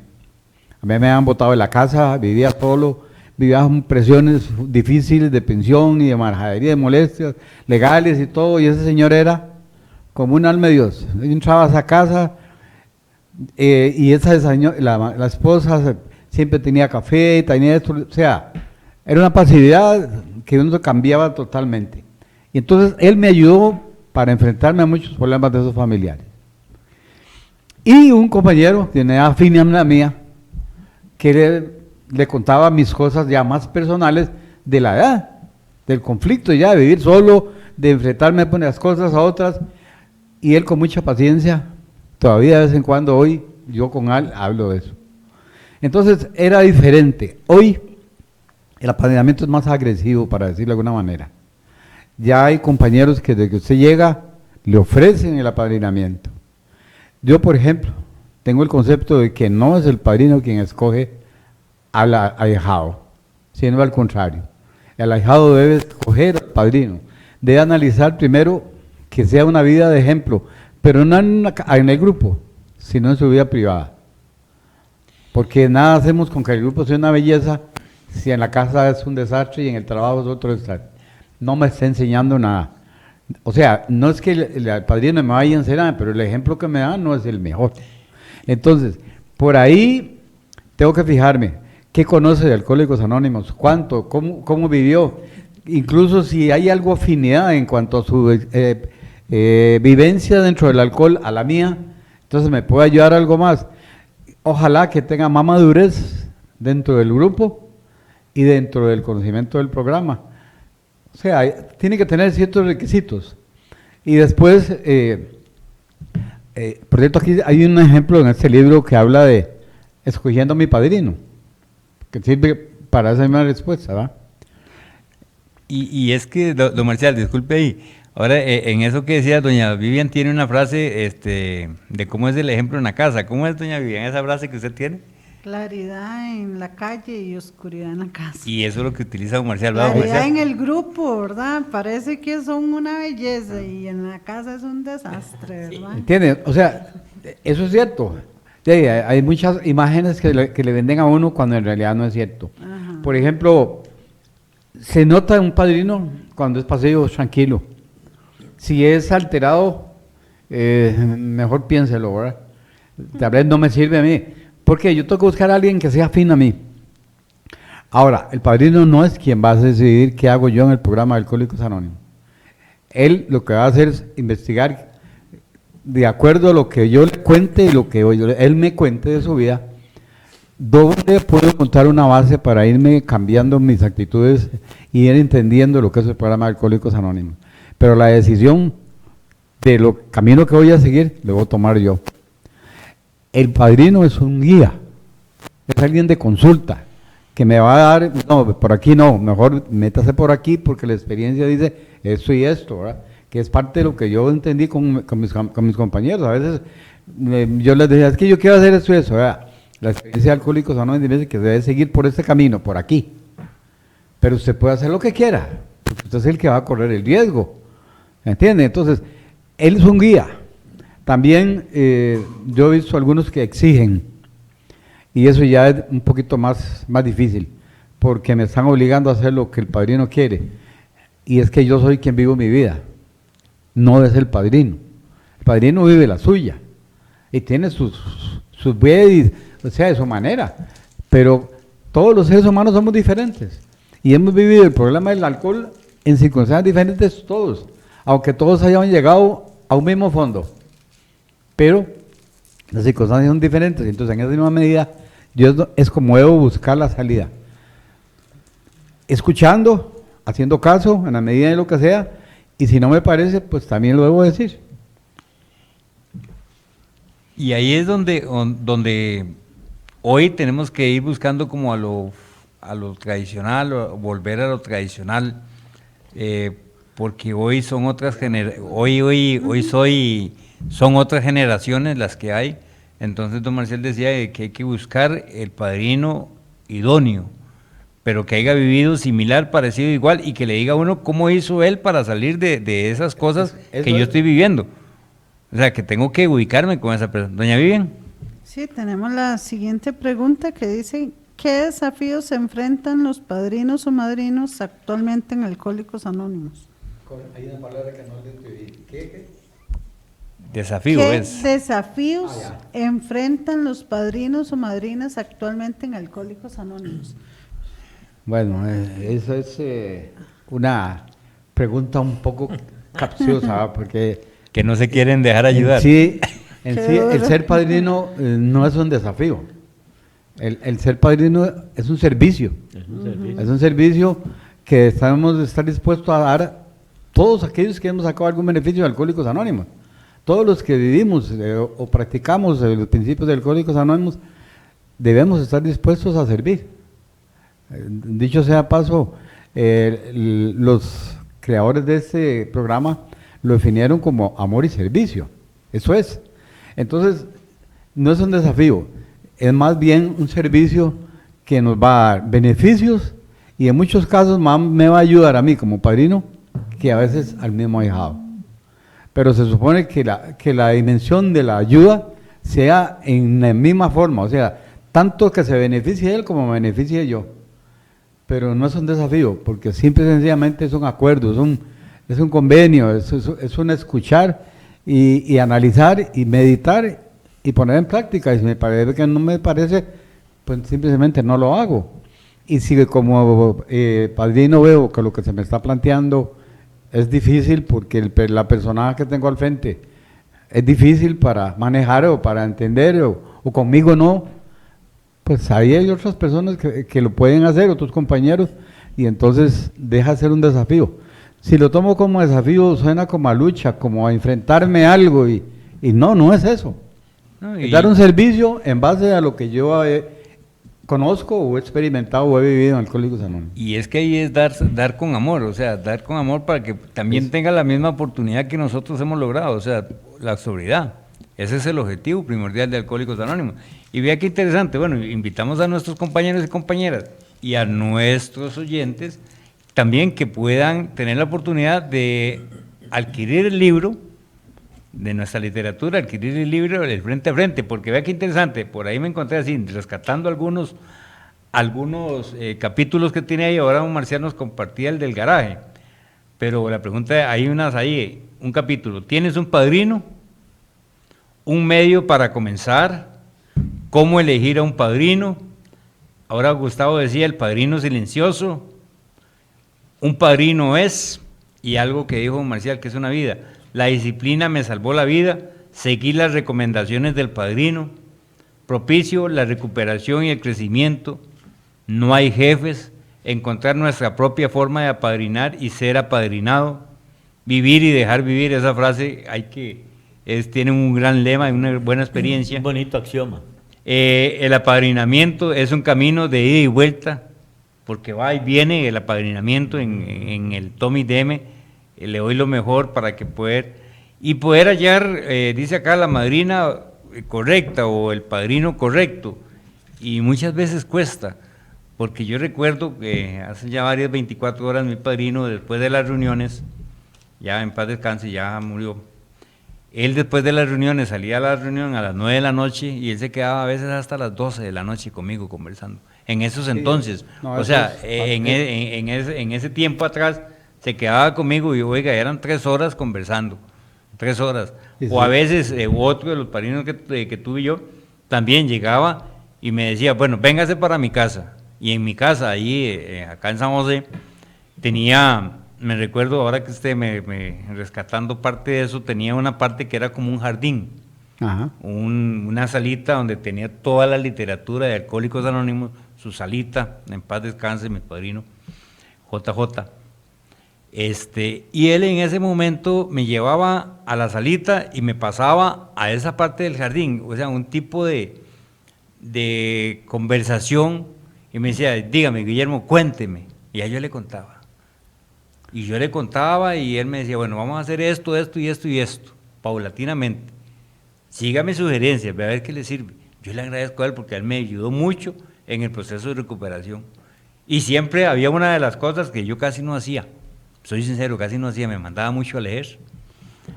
A mí me habían botado de la casa, vivía solo, vivía con presiones difíciles de pensión y de majadería, de molestias legales y todo, y ese señor era como un alma de Dios. Yo entraba a esa casa y la esposa siempre tenía café, tenía esto, o sea, era una pasividad que uno cambiaba totalmente. Y entonces él me ayudó para enfrentarme a muchos problemas de esos familiares. Y un compañero, tiene edad fina a la mía, que le contaba mis cosas ya más personales de la edad, del conflicto ya, de vivir solo, de enfrentarme a las cosas a otras, y él con mucha paciencia, todavía de vez en cuando hoy, yo con él hablo de eso. Entonces era diferente. Hoy el apadrinamiento es más agresivo, para decirlo de alguna manera. Ya hay compañeros que desde que usted llega, le ofrecen el apadrinamiento. Yo, por ejemplo, tengo el concepto de que no es el padrino quien escoge al ahijado, sino al contrario. El ahijado debe escoger al padrino, debe analizar primero que sea una vida de ejemplo, pero no en el grupo, sino en su vida privada. Porque nada hacemos con que el grupo sea una belleza si en la casa es un desastre y en el trabajo es otro desastre. No me está enseñando nada. O sea, no es que el padrino me vaya a enseñar, pero el ejemplo que me da no es el mejor. Entonces, por ahí tengo que fijarme, ¿qué conoce de Alcohólicos Anónimos? ¿Cuánto? ¿Cómo vivió? Incluso si hay algo afinidad en cuanto a su vivencia dentro del alcohol a la mía, entonces me puede ayudar algo más. Ojalá que tenga más madurez dentro del grupo y dentro del conocimiento del programa. O sea, tiene que tener ciertos requisitos. Y después, por cierto, aquí hay un ejemplo en este libro que habla de escogiendo a mi padrino, que sirve para esa misma respuesta, ¿verdad? Y es que, don Marcial, disculpe ahí, ahora en eso que decía doña Vivian tiene una frase de cómo es el ejemplo en la casa. ¿Cómo es, doña Vivian, esa frase que usted tiene? Claridad en la calle y oscuridad en la casa. Y eso es lo que utiliza don Marcial, ¿verdad? Claridad en el grupo, ¿verdad? Parece que son una belleza y en la casa es un desastre, ¿verdad? ¿Entiendes? O sea, eso es cierto. Sí, hay muchas imágenes que le venden a uno cuando en realidad no es cierto. Ajá. Por ejemplo, se nota un padrino cuando es paseo tranquilo. Si es alterado, mejor piénselo, ¿verdad? Tal vez no me sirve a mí. Porque yo tengo que buscar a alguien que sea afín a mí. Ahora, el padrino no es quien va a decidir qué hago yo en el programa de Alcohólicos Anónimos. Él lo que va a hacer es investigar de acuerdo a lo que yo le cuente y lo que él me cuente de su vida, dónde puedo encontrar una base para irme cambiando mis actitudes y ir entendiendo lo que es el programa de Alcohólicos Anónimos. Pero la decisión de lo camino que voy a seguir, lo voy a tomar yo. El padrino es un guía, es alguien de consulta, que me va a dar, no, por aquí no, mejor métase por aquí porque la experiencia dice esto y esto, ¿verdad? Que es parte de lo que yo entendí con mis compañeros. A veces yo les decía, es que yo quiero hacer esto y eso, ¿verdad? La experiencia de Alcohólicos Anónimos dice que debe seguir por este camino, por aquí, pero usted puede hacer lo que quiera, porque usted es el que va a correr el riesgo, ¿entiende? Entonces, él es un guía. También yo he visto algunos que exigen, y eso ya es un poquito más difícil, porque me están obligando a hacer lo que el padrino quiere, y es que yo soy quien vivo mi vida, no es el padrino. El padrino vive la suya y tiene sus vedas, o sea, de su manera, pero todos los seres humanos somos diferentes y hemos vivido el problema del alcohol en circunstancias diferentes todos, aunque todos hayan llegado a un mismo fondo, pero las circunstancias son diferentes. Entonces, en esa misma medida, yo es como debo buscar la salida, escuchando, haciendo caso en la medida de lo que sea, y si no me parece, pues también lo debo decir. Y ahí es donde hoy tenemos que ir buscando como a lo tradicional, o volver a lo tradicional, porque hoy son otras son otras generaciones las que hay. Entonces don Marcial decía que hay que buscar el padrino idóneo, pero que haya vivido similar, parecido, igual, y que le diga a uno cómo hizo él para salir de esas cosas que yo estoy viviendo. O sea, que tengo que ubicarme con esa persona. Doña Vivian. Sí, tenemos la siguiente pregunta que dice, ¿qué desafíos se enfrentan los padrinos o madrinos actualmente en Alcohólicos Anónimos? Hay una palabra que no le entendí. ¿Qué? Desafío ¿Qué es. desafíos enfrentan los padrinos o madrinas actualmente en Alcohólicos Anónimos? Bueno, eso es una pregunta un poco capciosa, porque Que no se quieren dejar ayudar. En sí, el ser padrino no es un desafío. El ser padrino es un servicio. Es un servicio que estar dispuestos a dar a todos aquellos que hemos sacado algún beneficio de Alcohólicos Anónimos. Todos los que vivimos o practicamos los principios de Alcohólicos Anónimos, debemos estar dispuestos a servir. Dicho sea paso, los creadores de este programa lo definieron como amor y servicio. Eso es. Entonces, no es un desafío, es más bien un servicio que nos va a dar beneficios y en muchos casos más me va a ayudar a mí como padrino que a veces al mismo ahijado. Pero se supone que la dimensión de la ayuda sea en la misma forma, o sea, tanto que se beneficie él como me beneficie yo. Pero no es un desafío, porque simple y sencillamente es un acuerdo, es un convenio, es un escuchar y analizar y meditar y poner en práctica. Y si me parece que no me parece, pues simplemente no lo hago. Y si como padrino veo que lo que se me está planteando es difícil, porque la persona que tengo al frente es difícil para manejar o para entender o conmigo no, pues ahí hay otras personas que lo pueden hacer, otros compañeros, y entonces deja de ser un desafío. Si lo tomo como desafío, suena como a lucha, como a enfrentarme a algo, y no es eso. Es dar un servicio en base a lo que yo conozco o he experimentado o he vivido en Alcohólicos Anónimos. Y es que ahí es dar con amor, o sea, dar con amor para que también tenga la misma oportunidad que nosotros hemos logrado, o sea, la sobriedad. Ese es el objetivo primordial de Alcohólicos Anónimos. Y vea qué interesante, bueno, invitamos a nuestros compañeros y compañeras y a nuestros oyentes también que puedan tener la oportunidad de adquirir el libro de nuestra literatura, adquirir el libro del frente a frente, porque vea qué interesante, por ahí me encontré así, rescatando algunos capítulos que tiene ahí. Ahora un Marcial nos compartía el del garaje, pero la pregunta, hay un capítulo, ¿tienes un padrino? Un medio para comenzar, cómo elegir a un padrino. Ahora Gustavo decía el padrino silencioso, un padrino es, y algo que dijo Marcial que es una vida, la disciplina me salvó la vida, seguir las recomendaciones del padrino, propicio la recuperación y el crecimiento, no hay jefes, encontrar nuestra propia forma de apadrinar y ser apadrinado, vivir y dejar vivir. Esa frase tiene un gran lema y una buena experiencia. Un bonito axioma. El apadrinamiento es un camino de ida y vuelta, porque va y viene el apadrinamiento en el Tommy Deme. Le doy lo mejor para que poder hallar, dice acá, la madrina correcta o el padrino correcto, y muchas veces cuesta, porque yo recuerdo que hace ya varias 24 horas mi padrino, después de las reuniones, ya en paz descanse, ya murió. Él después de las reuniones salía a la reunión a las 9 de la noche y él se quedaba a veces hasta las 12 de la noche conmigo conversando. En esos entonces, en ese tiempo atrás, se quedaba conmigo y oiga, eran 3 horas conversando. 3 horas. Sí, O a sí. veces otro de los padrinos que tuve yo también llegaba y me decía, bueno, véngase para mi casa. Y en mi casa, ahí, acá en San José, tenía, me recuerdo ahora que rescatando parte de eso, tenía una parte que era como un jardín. Ajá. Una salita donde tenía toda la literatura de Alcohólicos Anónimos, su salita, en paz descanse mi padrino, JJ. Y él en ese momento me llevaba a la salita y me pasaba a esa parte del jardín, o sea, un tipo de conversación, y me decía, dígame, Guillermo, cuénteme, y ahí yo le contaba. Y yo le contaba y él me decía, bueno, vamos a hacer esto, esto y esto y esto, paulatinamente. Sígame sugerencias, ve a ver qué le sirve. Yo le agradezco a él porque él me ayudó mucho en el proceso de recuperación. Y siempre había una de las cosas que yo casi no hacía, soy sincero, casi no hacía, me mandaba mucho a leer.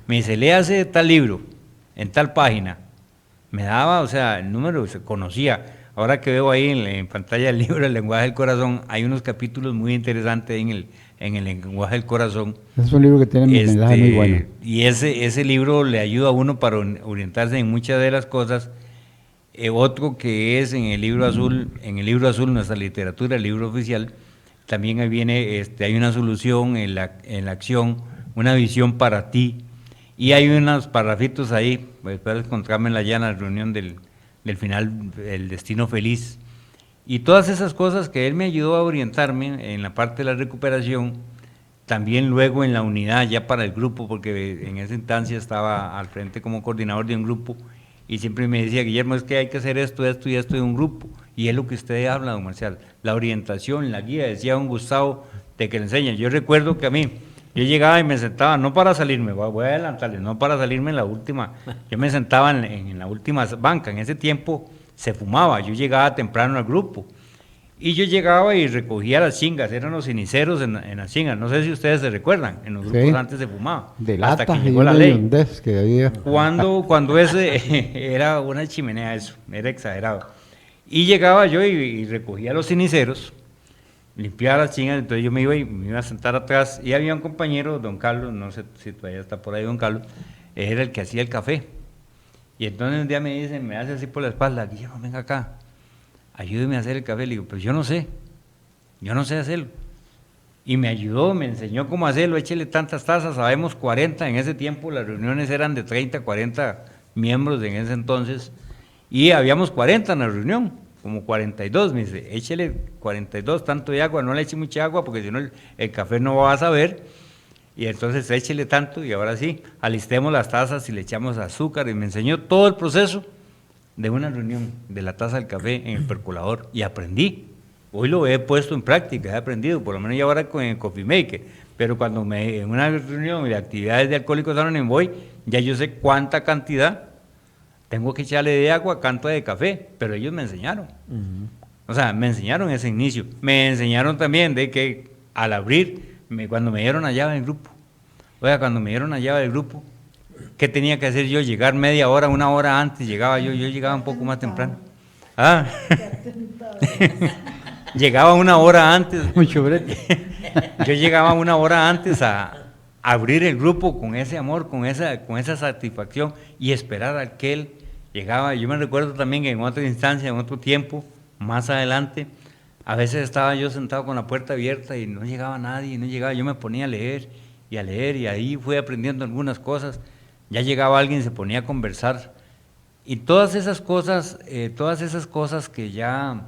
Me dice, léase tal libro, en tal página. Me daba, o sea, el número se conocía. Ahora que veo ahí en pantalla el libro El lenguaje del corazón, hay unos capítulos muy interesantes en el lenguaje del corazón. Es un libro que tiene un mensaje muy bueno. Y ese libro le ayuda a uno para orientarse en muchas de las cosas. Otro que es en el libro azul, nuestra literatura, el libro oficial, también ahí viene, hay una solución en la acción, una visión para ti. Y hay unos parrafitos ahí, pues espero encontrármela ya en la reunión del final, el destino feliz. Y todas esas cosas que él me ayudó a orientarme en la parte de la recuperación, también luego en la unidad ya para el grupo, porque en esa instancia estaba al frente como coordinador de un grupo, y siempre me decía, Guillermo, es que hay que hacer esto, esto y esto de un grupo, y es lo que usted habla, don Marcial, la orientación, la guía, decía don Gustavo, de que le enseñan. Yo recuerdo que a mí, yo llegaba y me sentaba, no para salirme, voy a adelantarles, no para salirme en la última, yo me sentaba en la última banca, en ese tiempo se fumaba, yo llegaba temprano al grupo, y yo llegaba y recogía las chingas, eran los ceniceros en las chingas, no sé si ustedes se recuerdan, en los grupos Sí. antes se fumaba, De hasta lata que y llegó la una ley. hondez que había. Cuando ese era una chimenea, eso, era exagerado. Y llegaba yo y recogía los ceniceros, limpiaba las chingas, entonces yo me iba a sentar atrás, y había un compañero, don Carlos, no sé si todavía está por ahí don Carlos, era el que hacía el café. Y entonces un día me dice, me hace así por la espalda, Guillermo, venga acá, ayúdeme a hacer el café. Le digo, pues yo no sé hacerlo. Y me ayudó, me enseñó cómo hacerlo, échele tantas tazas, sabemos 40, en ese tiempo las reuniones eran de 30, 40 miembros en ese entonces, y habíamos 40 en la reunión, como 42, me dice, échele 42, tanto de agua, no le eche mucha agua, porque si no el café no va a saber, y entonces échele tanto, y ahora sí, alistemos las tazas y le echamos azúcar, y me enseñó todo el proceso de una reunión, de la taza del café en el percolador, y aprendí. Hoy lo he puesto en práctica, he aprendido, por lo menos ya ahora con el Coffee Maker, pero cuando en una reunión de actividades de Alcohólicos Anónimos voy, ya yo sé cuánta cantidad tengo que echarle de agua, cuánto de café, pero ellos me enseñaron. O sea, me enseñaron ese inicio. Me enseñaron también de que al abrir, cuando me dieron la llave del grupo, cuando me dieron la llave del grupo, ¿qué tenía que hacer yo? Llegar media hora, una hora antes, llegaba yo llegaba un poco más temprano. Llegaba una hora antes. Mucho brete. Yo llegaba una hora antes a abrir el grupo con ese amor, con esa satisfacción y esperar a que él llegaba. Yo me recuerdo también que en otra instancia, en otro tiempo, más adelante, a veces estaba yo sentado con la puerta abierta y no llegaba nadie, yo me ponía a leer, y ahí fui aprendiendo algunas cosas. Ya llegaba alguien y se ponía a conversar. Y todas esas cosas que ya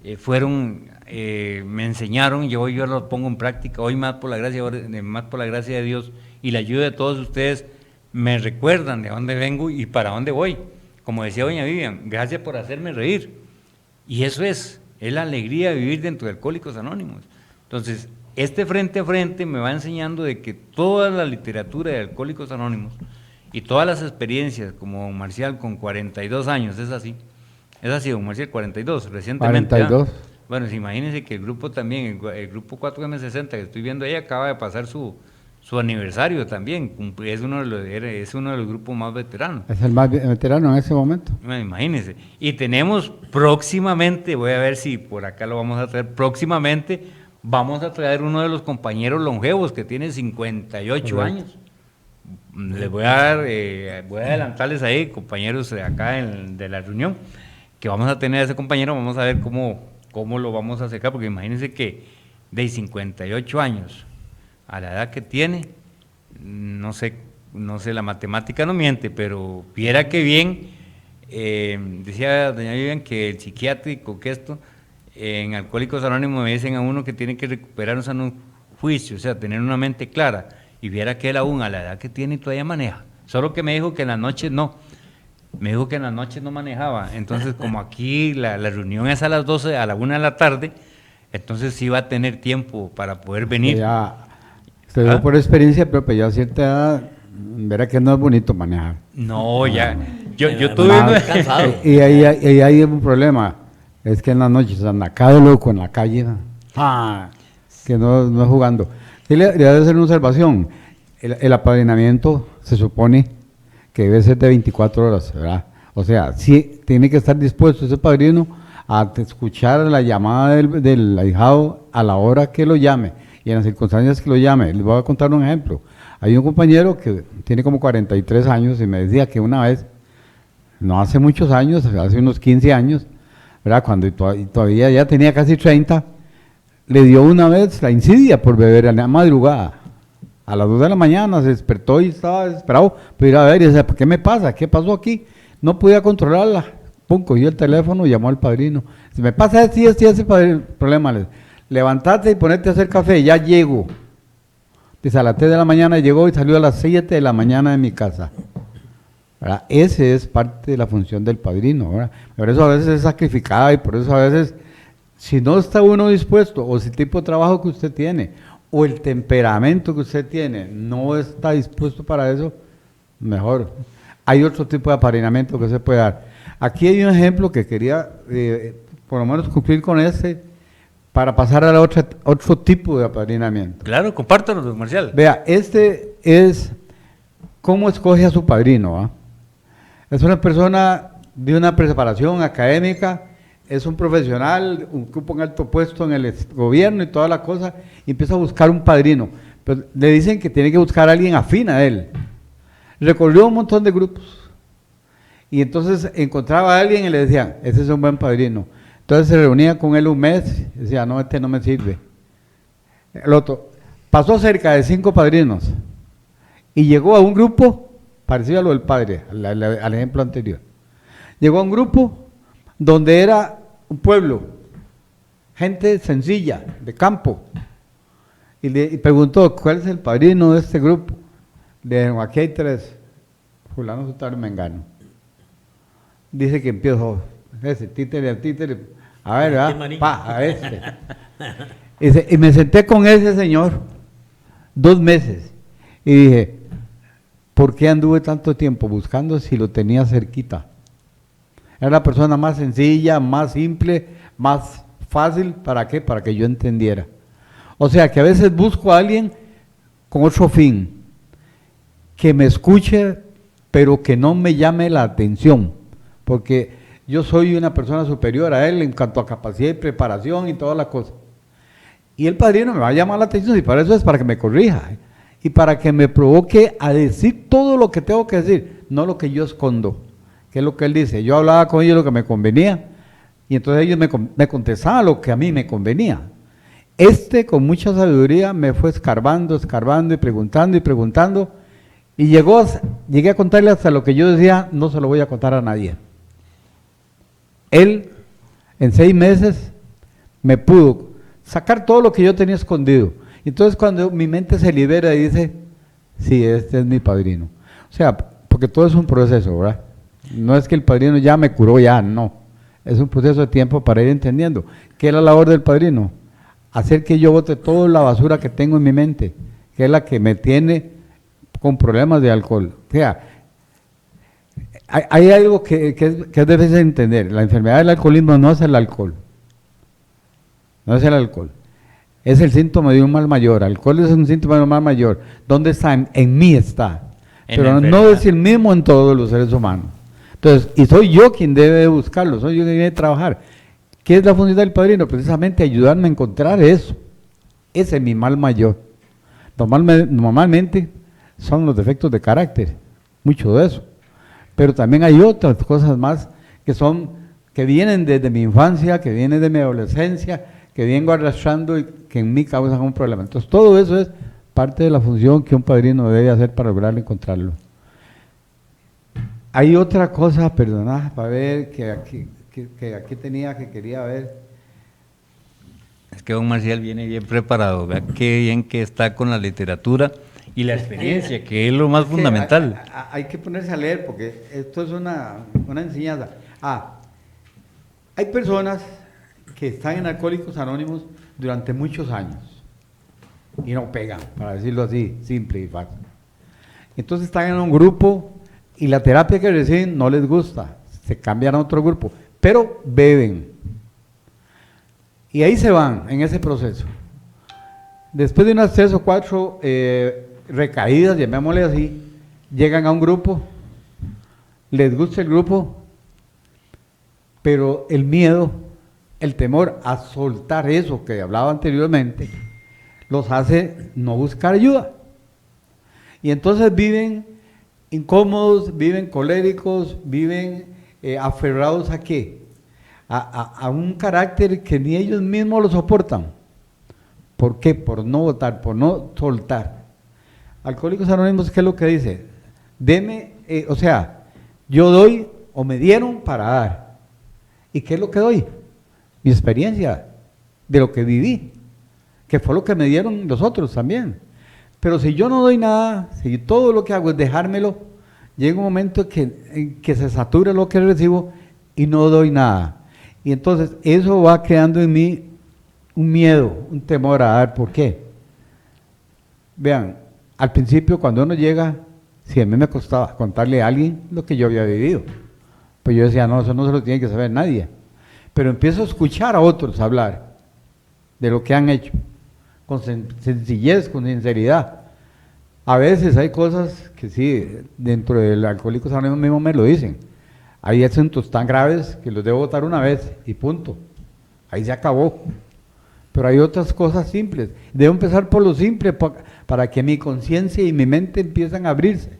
me enseñaron, yo lo pongo en práctica, hoy más por la gracia de Dios y la ayuda de todos ustedes, me recuerdan de dónde vengo y para dónde voy. Como decía doña Vivian, gracias por hacerme reír. Y eso es la alegría de vivir dentro de Alcohólicos Anónimos. Entonces, frente a frente me va enseñando de que toda la literatura de Alcohólicos Anónimos y todas las experiencias, como don Marcial con 42 años, es así, don Marcial, 42, recientemente. 42. Bueno, imagínense que el grupo también, el grupo 4M60 que estoy viendo ahí, acaba de pasar su aniversario también, es uno de los grupos más veteranos. Es el más veterano en ese momento. Bueno, imagínense. Y tenemos próximamente, voy a ver si por acá lo vamos a traer, vamos a traer uno de los compañeros longevos que tiene 58 años. les voy a dar, voy a adelantarles ahí, compañeros de acá de la reunión, que vamos a tener a ese compañero, vamos a ver cómo lo vamos a acercar, porque imagínense que de 58 años a la edad que tiene, no sé, la matemática no miente, pero viera que bien, decía doña Vivian que el psiquiátrico, que esto, en Alcohólicos Anónimos me dicen a uno que tiene que recuperar un sano juicio, o sea, tener una mente clara, y viera que él aún a la edad que tiene todavía maneja, solo que me dijo que en las noches no, manejaba, entonces como aquí la reunión es a las 12, a la 1 de la tarde, entonces sí va a tener tiempo para poder venir. Usted dijo por experiencia, pero ya a cierta edad, verá que no es bonito manejar. No, ya, yo tuve... Y ahí hay un problema, es que en las noches anda cada loco en la calle, que no es jugando. Sí, le voy a hacer una observación, el apadrinamiento se supone que debe ser de 24 horas, ¿verdad? O sea, sí tiene que estar dispuesto ese padrino a escuchar la llamada del ahijado a la hora que lo llame y en las circunstancias que lo llame. Les voy a contar un ejemplo. Hay un compañero que tiene como 43 años y me decía que una vez, no hace muchos años, hace unos 15 años, ¿verdad? Cuando todavía ya tenía casi 30, le dio una vez la insidia por beber a la madrugada. A las 2 de la mañana se despertó y estaba desesperado por ir a ver y decía, ¿qué me pasa? ¿Qué pasó aquí? No podía controlarla. Pum, cogió el teléfono y llamó al padrino. Si me pasa ese problema, levantate y ponete a hacer café, ya llego. Dice, a las 3 de la mañana llegó y salió a las 7 de la mañana de mi casa. ¿Verdad? Ese es parte de la función del padrino, ¿verdad? Por eso a veces es sacrificada y por eso a veces, si no está uno dispuesto, o si el tipo de trabajo que usted tiene, o el temperamento que usted tiene, no está dispuesto para eso, mejor. Hay otro tipo de apadrinamiento que se puede dar. Aquí hay un ejemplo que quería, por lo menos cumplir con para pasar a otro tipo de apadrinamiento. Claro, compártelo, don Marcial. Vea, este es cómo escoge a su padrino. Es una persona de una preparación académica, es un profesional, ocupa un alto puesto en el gobierno y toda la cosa, y empieza a buscar un padrino. Pero le dicen que tiene que buscar a alguien afín a él. Recorrió un montón de grupos, y entonces encontraba a alguien y le decían, ese es un buen padrino. Entonces se reunía con él un mes, y decía, no, este no me sirve. El otro, pasó cerca de 5 padrinos, y llegó a un grupo, parecido a lo del padre, al ejemplo anterior. Llegó a un grupo donde era un pueblo, gente sencilla, de campo, y preguntó, ¿cuál es el padrino de este grupo? Le dijeron, aquí hay 3, fulano, sutano y mengano. Dice que empiezo, ese títere, a ver, a este. Dice, y me senté con ese señor 2 meses, y dije, ¿por qué anduve tanto tiempo buscando si lo tenía cerquita? Era la persona más sencilla, más simple, más fácil, ¿para qué? Para que yo entendiera. O sea, que a veces busco a alguien con otro fin, que me escuche, pero que no me llame la atención, porque yo soy una persona superior a él en cuanto a capacidad y preparación y toda la cosa. Y el padrino me va a llamar la atención, y para eso es para que me corrija, y para que me provoque a decir todo lo que tengo que decir, no lo que yo escondo. ¿Qué es lo que él dice? Yo hablaba con ellos lo que me convenía, y entonces ellos me contestaban lo que a mí me convenía. Con mucha sabiduría me fue escarbando y preguntando, y llegué a contarle hasta lo que yo decía, no se lo voy a contar a nadie. Él, en 6 meses, me pudo sacar todo lo que yo tenía escondido. Entonces cuando mi mente se libera y dice, sí, este es mi padrino. O sea, porque todo es un proceso, ¿verdad? No es que el padrino ya me curó, ya, no. Es un proceso de tiempo para ir entendiendo. ¿Qué es la labor del padrino? Hacer que yo bote toda la basura que tengo en mi mente, que es la que me tiene con problemas de alcohol. O sea, hay algo que debes entender. La enfermedad del alcoholismo no es el alcohol. No es el alcohol. Es el síntoma de un mal mayor. El alcohol es un síntoma de un mal mayor. ¿Dónde está? En mí está. Pero no es el mismo en todos los seres humanos. Entonces, y soy yo quien debe buscarlo, soy yo quien debe trabajar. ¿Qué es la función del padrino? Precisamente ayudarme a encontrar eso. Ese es mi mal mayor. Normalmente, son los defectos de carácter, mucho de eso. Pero también hay otras cosas más que vienen desde mi infancia, que vienen de mi adolescencia, que vengo arrastrando y que en mí causan un problema. Entonces todo eso es parte de la función que un padrino debe hacer para lograr encontrarlo. Hay otra cosa, perdonad, para ver que aquí quería ver. Es que don Marcial viene bien preparado, vea qué bien que está con la literatura y la experiencia, que es lo más fundamental. Hay que ponerse a leer porque esto es una enseñanza. Hay personas que están en Alcohólicos Anónimos durante muchos años y no pegan, para decirlo así, simple y fácil. Entonces están en un grupo y la terapia que reciben no les gusta, se cambian a otro grupo, pero beben. Y ahí se van en ese proceso. Después de unas 3 o 4 recaídas, llamémosle así, llegan a un grupo, les gusta el grupo, pero el miedo, el temor a soltar eso que hablaba anteriormente, los hace no buscar ayuda. Y entonces viven incómodos, viven coléricos, viven aferrados ¿a qué? A un carácter que ni ellos mismos lo soportan. ¿Por qué? Por no votar, por no soltar. Alcohólicos Anónimos, ¿qué es lo que dice? Deme, yo doy o me dieron para dar. ¿Y qué es lo que doy? Mi experiencia de lo que viví, que fue lo que me dieron los otros también. Pero si yo no doy nada, si todo lo que hago es dejármelo, llega un momento en que se satura lo que recibo y no doy nada. Y entonces eso va creando en mí un miedo, un temor a dar. ¿Por qué? Vean, al principio cuando uno llega, si a mí me costaba contarle a alguien lo que yo había vivido, pues yo decía, no, eso no se lo tiene que saber nadie. Pero empiezo a escuchar a otros hablar de lo que han hecho, con sencillez, con sinceridad. A veces hay cosas que sí, dentro del Alcohólicos Anónimos mismo me lo dicen. Hay asuntos tan graves que los debo votar una vez y punto. Ahí se acabó. Pero hay otras cosas simples. Debo empezar por lo simple para que mi conciencia y mi mente empiecen a abrirse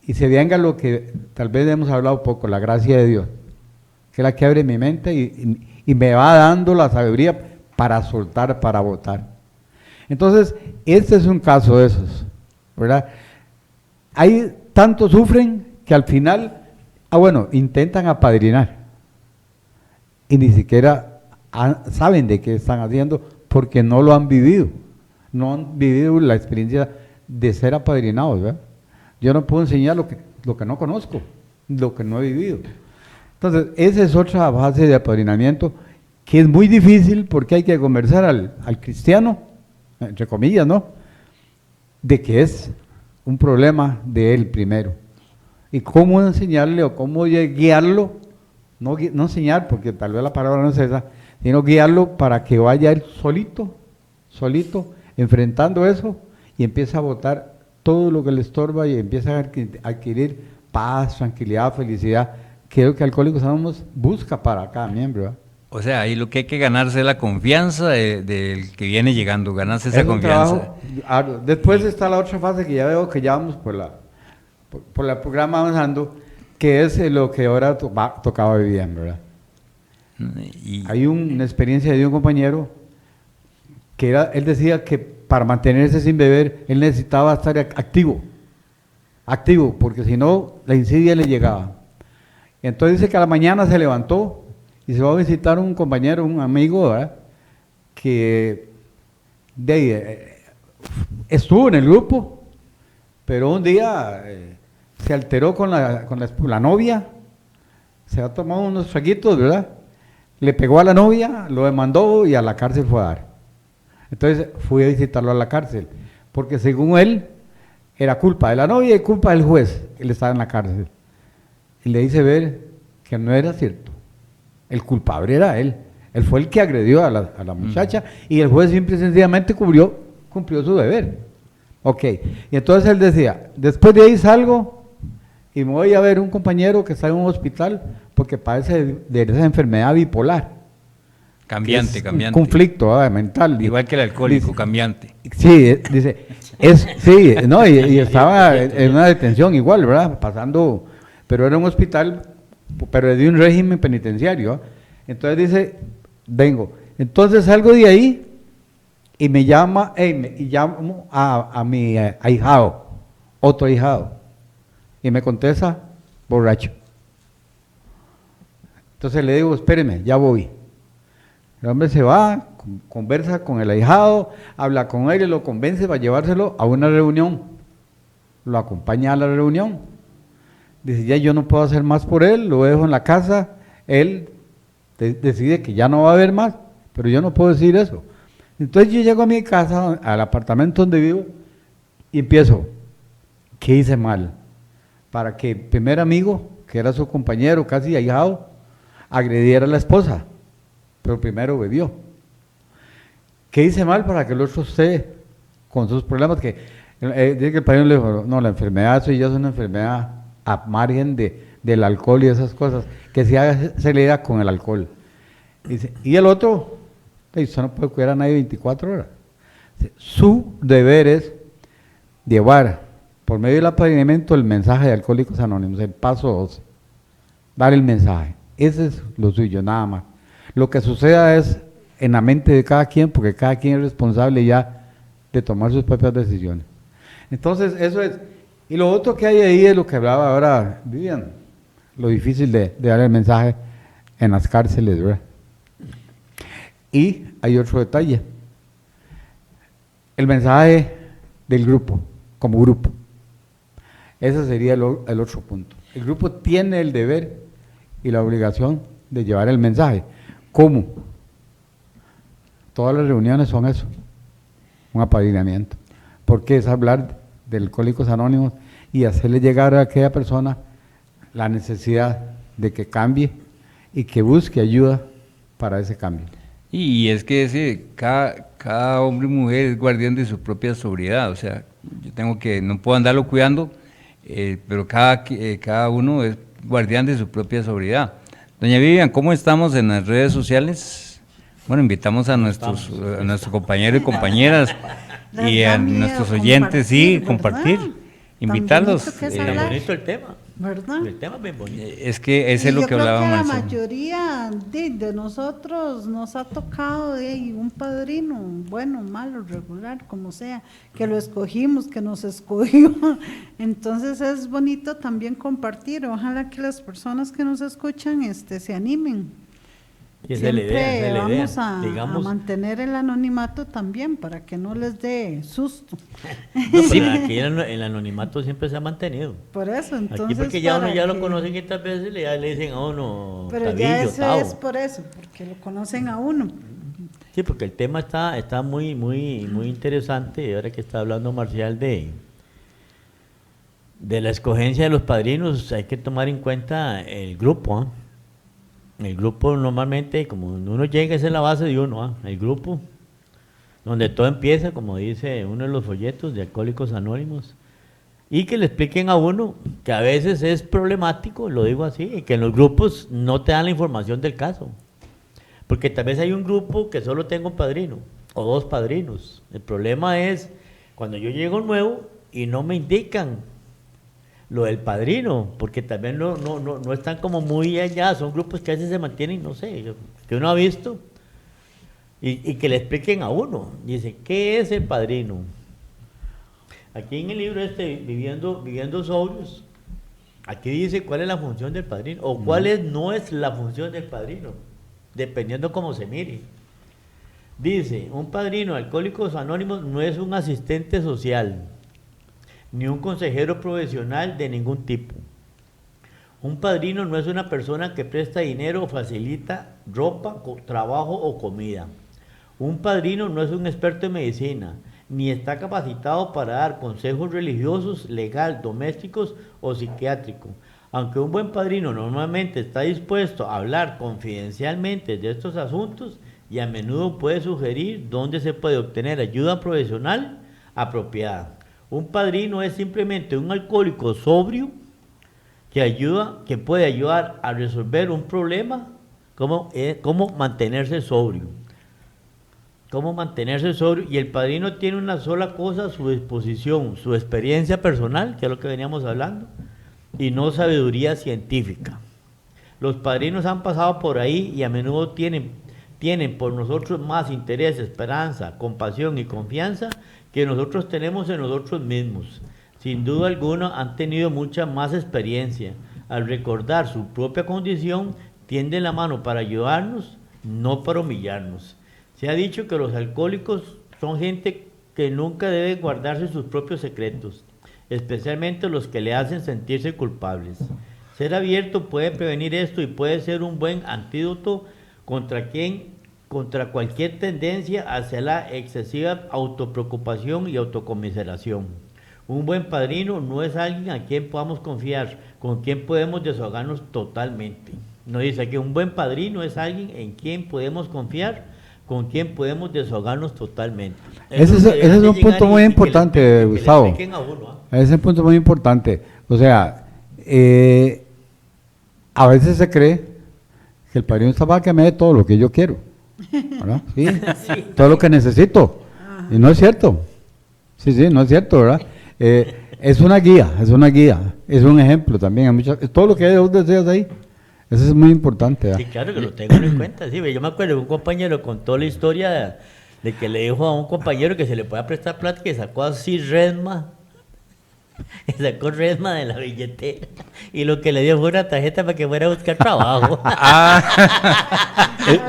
y se venga lo que tal vez hemos hablado poco, la gracia de Dios, que es la que abre mi mente y me va dando la sabiduría para soltar, para votar. Entonces, este es un caso de esos, ¿verdad? Hay tanto sufren que al final, intentan apadrinar y ni siquiera saben de qué están haciendo porque no lo han vivido, no han vivido la experiencia de ser apadrinados, ¿verdad? Yo no puedo enseñar lo que no conozco, lo que no he vivido. Entonces, esa es otra fase de apadrinamiento que es muy difícil porque hay que conversar al cristiano, entre comillas, ¿no? De que es un problema de él primero. Y cómo enseñarle o cómo guiarlo, no enseñar porque tal vez la palabra no es esa, sino guiarlo para que vaya él solito, enfrentando eso y empiece a botar todo lo que le estorba y empieza a adquirir paz, tranquilidad, felicidad, que es lo que Alcohólicos Anónimos busca para cada miembro, ¿verdad? O sea, ahí lo que hay que ganarse es la confianza del que viene llegando, ganarse esa confianza. Después está la otra fase que ya veo que ya vamos por el programa avanzando, que es lo que ahora tocaba vivir, ¿verdad? Hay una experiencia de un compañero que él decía que para mantenerse sin beber, él necesitaba estar activo, porque si no, la insidia le llegaba. Entonces dice que a la mañana se levantó y se va a visitar un compañero, un amigo, ¿verdad? Que estuvo en el grupo, pero un día se alteró con la novia, se ha tomado unos traguitos, ¿verdad? Le pegó a la novia, lo demandó y a la cárcel fue a dar. Entonces fui a visitarlo a la cárcel, porque según él, era culpa de la novia y culpa del juez, él estaba en la cárcel. Y le hice ver que no era cierto, el culpable era él fue el que agredió a la muchacha y el juez simple y sencillamente cumplió su deber. Ok, y entonces él decía, después de ahí salgo y me voy a ver un compañero que está en un hospital porque padece de esa enfermedad bipolar. Cambiante. Un conflicto mental. Igual que el alcohólico, cambiante. Sí, dice, Sí, no, y estaba en una detención igual, ¿verdad? Pasando, pero era un hospital, pero de un régimen penitenciario. ¿eh? Entonces dice, vengo. Entonces salgo de ahí y me llama, y llamo a mi ahijado, otro ahijado, y me contesta, borracho. Entonces le digo, espéreme, ya voy. El hombre se va, conversa con el ahijado, habla con él y lo convence para llevárselo a una reunión. Lo acompaña a la reunión. Dice, ya yo no puedo hacer más por él, lo dejo en la casa. Él decide que ya no va a haber más, pero yo no puedo decir eso. Entonces yo llego a mi casa, al apartamento donde vivo, y empiezo, ¿qué hice mal? Para que el primer amigo, que era su compañero, casi ahijado, agrediera a la esposa, pero primero bebió. ¿Qué hice mal para que el otro esté con sus problemas? Dice que el padrino le dijo, no, la enfermedad suya es una enfermedad a margen del alcohol y esas cosas, que se le da con el alcohol. Dice, y el otro, usted no puede cuidar a nadie 24 horas. Su deber es llevar, por medio del apadrinamiento, el mensaje de Alcohólicos Anónimos, el paso 12, dar el mensaje. Ese es lo suyo, nada más. Lo que suceda es en la mente de cada quien, porque cada quien es responsable ya de tomar sus propias decisiones. Entonces, eso es. Y lo otro que hay ahí es lo que hablaba ahora Vivian, lo difícil de dar el mensaje en las cárceles, ¿verdad? Y hay otro detalle, el mensaje del grupo, como grupo. Ese sería el otro punto. El grupo tiene el deber y la obligación de llevar el mensaje. ¿Cómo? Todas las reuniones son eso, un apadrinamiento. Porque es hablar de Alcohólicos Anónimos y hacerle llegar a aquella persona la necesidad de que cambie y que busque ayuda para ese cambio. Y es que cada hombre y mujer es guardián de su propia sobriedad, o sea, no puedo andarlo cuidando, pero cada uno es guardián de su propia sobriedad. Doña Vivian, ¿cómo estamos en las redes sociales? Bueno, invitamos a nuestros compañeros y compañeras y a nuestros oyentes, sí, compartir, invitarlos. Está bonito el tema. ¿Verdad? El tema es bien bonito. Es que ese es lo que hablaba Marcelo. Marcelo. La mayoría de nosotros nos ha tocado un padrino, bueno, malo, regular, como sea, que lo escogimos, que nos escogió. Entonces es bonito también compartir. Ojalá que las personas que nos escuchan se animen. Y esa es la idea, vamos a mantener el anonimato también para que no les dé susto. No, pero aquí el anonimato siempre se ha mantenido. Por eso, entonces. Aquí porque ya uno ya lo conocen y tal vez ya le dicen a uno. Pero tabillo, ya eso tao. es por eso, porque lo conocen a uno. Sí, porque el tema está muy interesante. Y ahora que está hablando Marcial de la escogencia de los padrinos, hay que tomar en cuenta el grupo, ¿eh? El grupo normalmente, como uno llega, esa es la base de uno, ¿eh? El grupo, donde todo empieza, como dice uno de los folletos de Alcohólicos Anónimos, y que le expliquen a uno que a veces es problemático, lo digo así, y que en los grupos no te dan la información del caso. Porque tal vez hay un grupo que solo tenga un padrino o dos padrinos. El problema es cuando yo llego nuevo y no me indican lo del padrino, porque también no están como muy allá, son grupos que a veces se mantienen, no sé, que uno ha visto, y que le expliquen a uno. Dice, ¿qué es el padrino? Aquí en el libro Viviendo Sobrios, aquí dice cuál es la función del padrino, o cuál no es la función del padrino, dependiendo cómo se mire. Dice, un padrino de Alcohólicos Anónimos no es un asistente social, ni un consejero profesional de ningún tipo. Un padrino no es una persona que presta dinero o facilita ropa, trabajo o comida. Un padrino no es un experto en medicina, ni está capacitado para dar consejos religiosos, legal, domésticos o psiquiátricos. Aunque un buen padrino normalmente está dispuesto a hablar confidencialmente de estos asuntos y a menudo puede sugerir dónde se puede obtener ayuda profesional apropiada. Un padrino es simplemente un alcohólico sobrio que puede ayudar a resolver un problema como mantenerse sobrio. cómo mantenerse sobrio, y el padrino tiene una sola cosa a su disposición, su experiencia personal, que es lo que veníamos hablando, y no sabiduría científica. Los padrinos han pasado por ahí y a menudo tienen por nosotros más interés, esperanza, compasión y confianza que nosotros tenemos en nosotros mismos. Sin duda alguna han tenido mucha más experiencia. Al recordar su propia condición, tienden la mano para ayudarnos, no para humillarnos. Se ha dicho que los alcohólicos son gente que nunca debe guardarse sus propios secretos, especialmente los que le hacen sentirse culpables. Ser abierto puede prevenir esto y puede ser un buen antídoto contra cualquier tendencia hacia la excesiva autopreocupación y autocomiseración. Un buen padrino no es alguien a quien podamos confiar, con quien podemos desahogarnos totalmente. Nos dice que un buen padrino es alguien en quien podemos confiar, con quien podemos desahogarnos totalmente. Ese es un punto muy importante, Gustavo. Ese es un punto muy importante. O sea, a veces se cree que el padrino está para que me dé todo lo que yo quiero, ¿verdad? Sí, sí. Todo lo que necesito. Y no es cierto. Sí, no es cierto, ¿verdad? Es una guía, es un ejemplo también. Todo lo que vos deseas ahí, eso es muy importante, ¿verdad? Sí, claro que lo tengo en cuenta. Sí, yo me acuerdo que un compañero contó la historia de que le dijo a un compañero que se le podía prestar plata, que sacó así resma. Sacó resma de la billetera y lo que le dio fue una tarjeta para que fuera a buscar trabajo.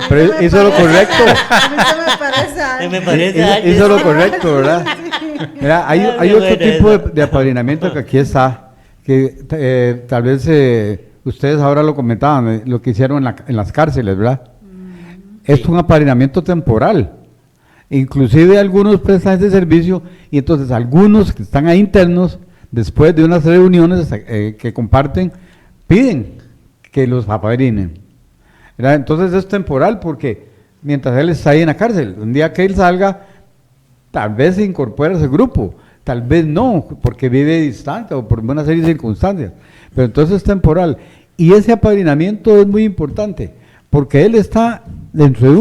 Pero hizo lo correcto. Me parece hizo lo correcto, ¿verdad? Mira, hay otro tipo de apadrinamiento que aquí está, que tal vez ustedes ahora lo comentaban, lo que hicieron en las cárceles, ¿verdad? Es un apadrinamiento temporal. Inclusive algunos prestan ese servicio y entonces algunos que están ahí internos, después de unas reuniones que comparten, piden que los apadrinen. ¿Verdad? Entonces es temporal porque mientras él está ahí en la cárcel, un día que él salga, tal vez se incorpore a ese grupo, tal vez no, porque vive distante o por una serie de circunstancias, pero entonces es temporal. Y ese apadrinamiento es muy importante, porque él está dentro de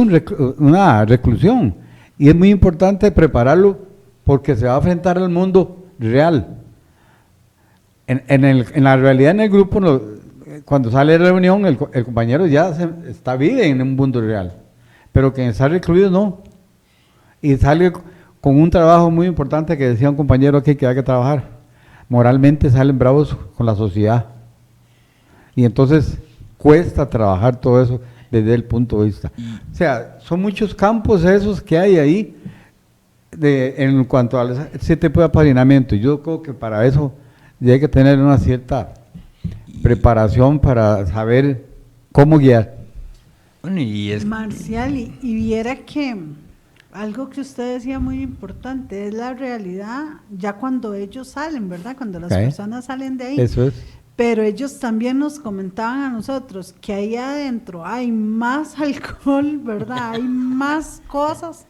una reclusión, y es muy importante prepararlo porque se va a enfrentar al mundo real. En la realidad, en el grupo, cuando sale de la reunión, el compañero ya vive en un mundo real, pero quien está recluido no, y sale con un trabajo muy importante que decía un compañero aquí que hay que trabajar. Moralmente salen bravos con la sociedad, y entonces cuesta trabajar todo eso desde el punto de vista. O sea, son muchos campos esos que hay ahí en cuanto a ese tipo de apadrinamiento. Yo creo que para eso ya hay que tener una cierta preparación para saber cómo guiar. Bueno, Marcial, y viera que algo que usted decía muy importante es la realidad ya cuando ellos salen, ¿verdad? Cuando las personas salen de ahí. Eso es. Pero ellos también nos comentaban a nosotros que ahí adentro hay más alcohol, ¿verdad? Hay más cosas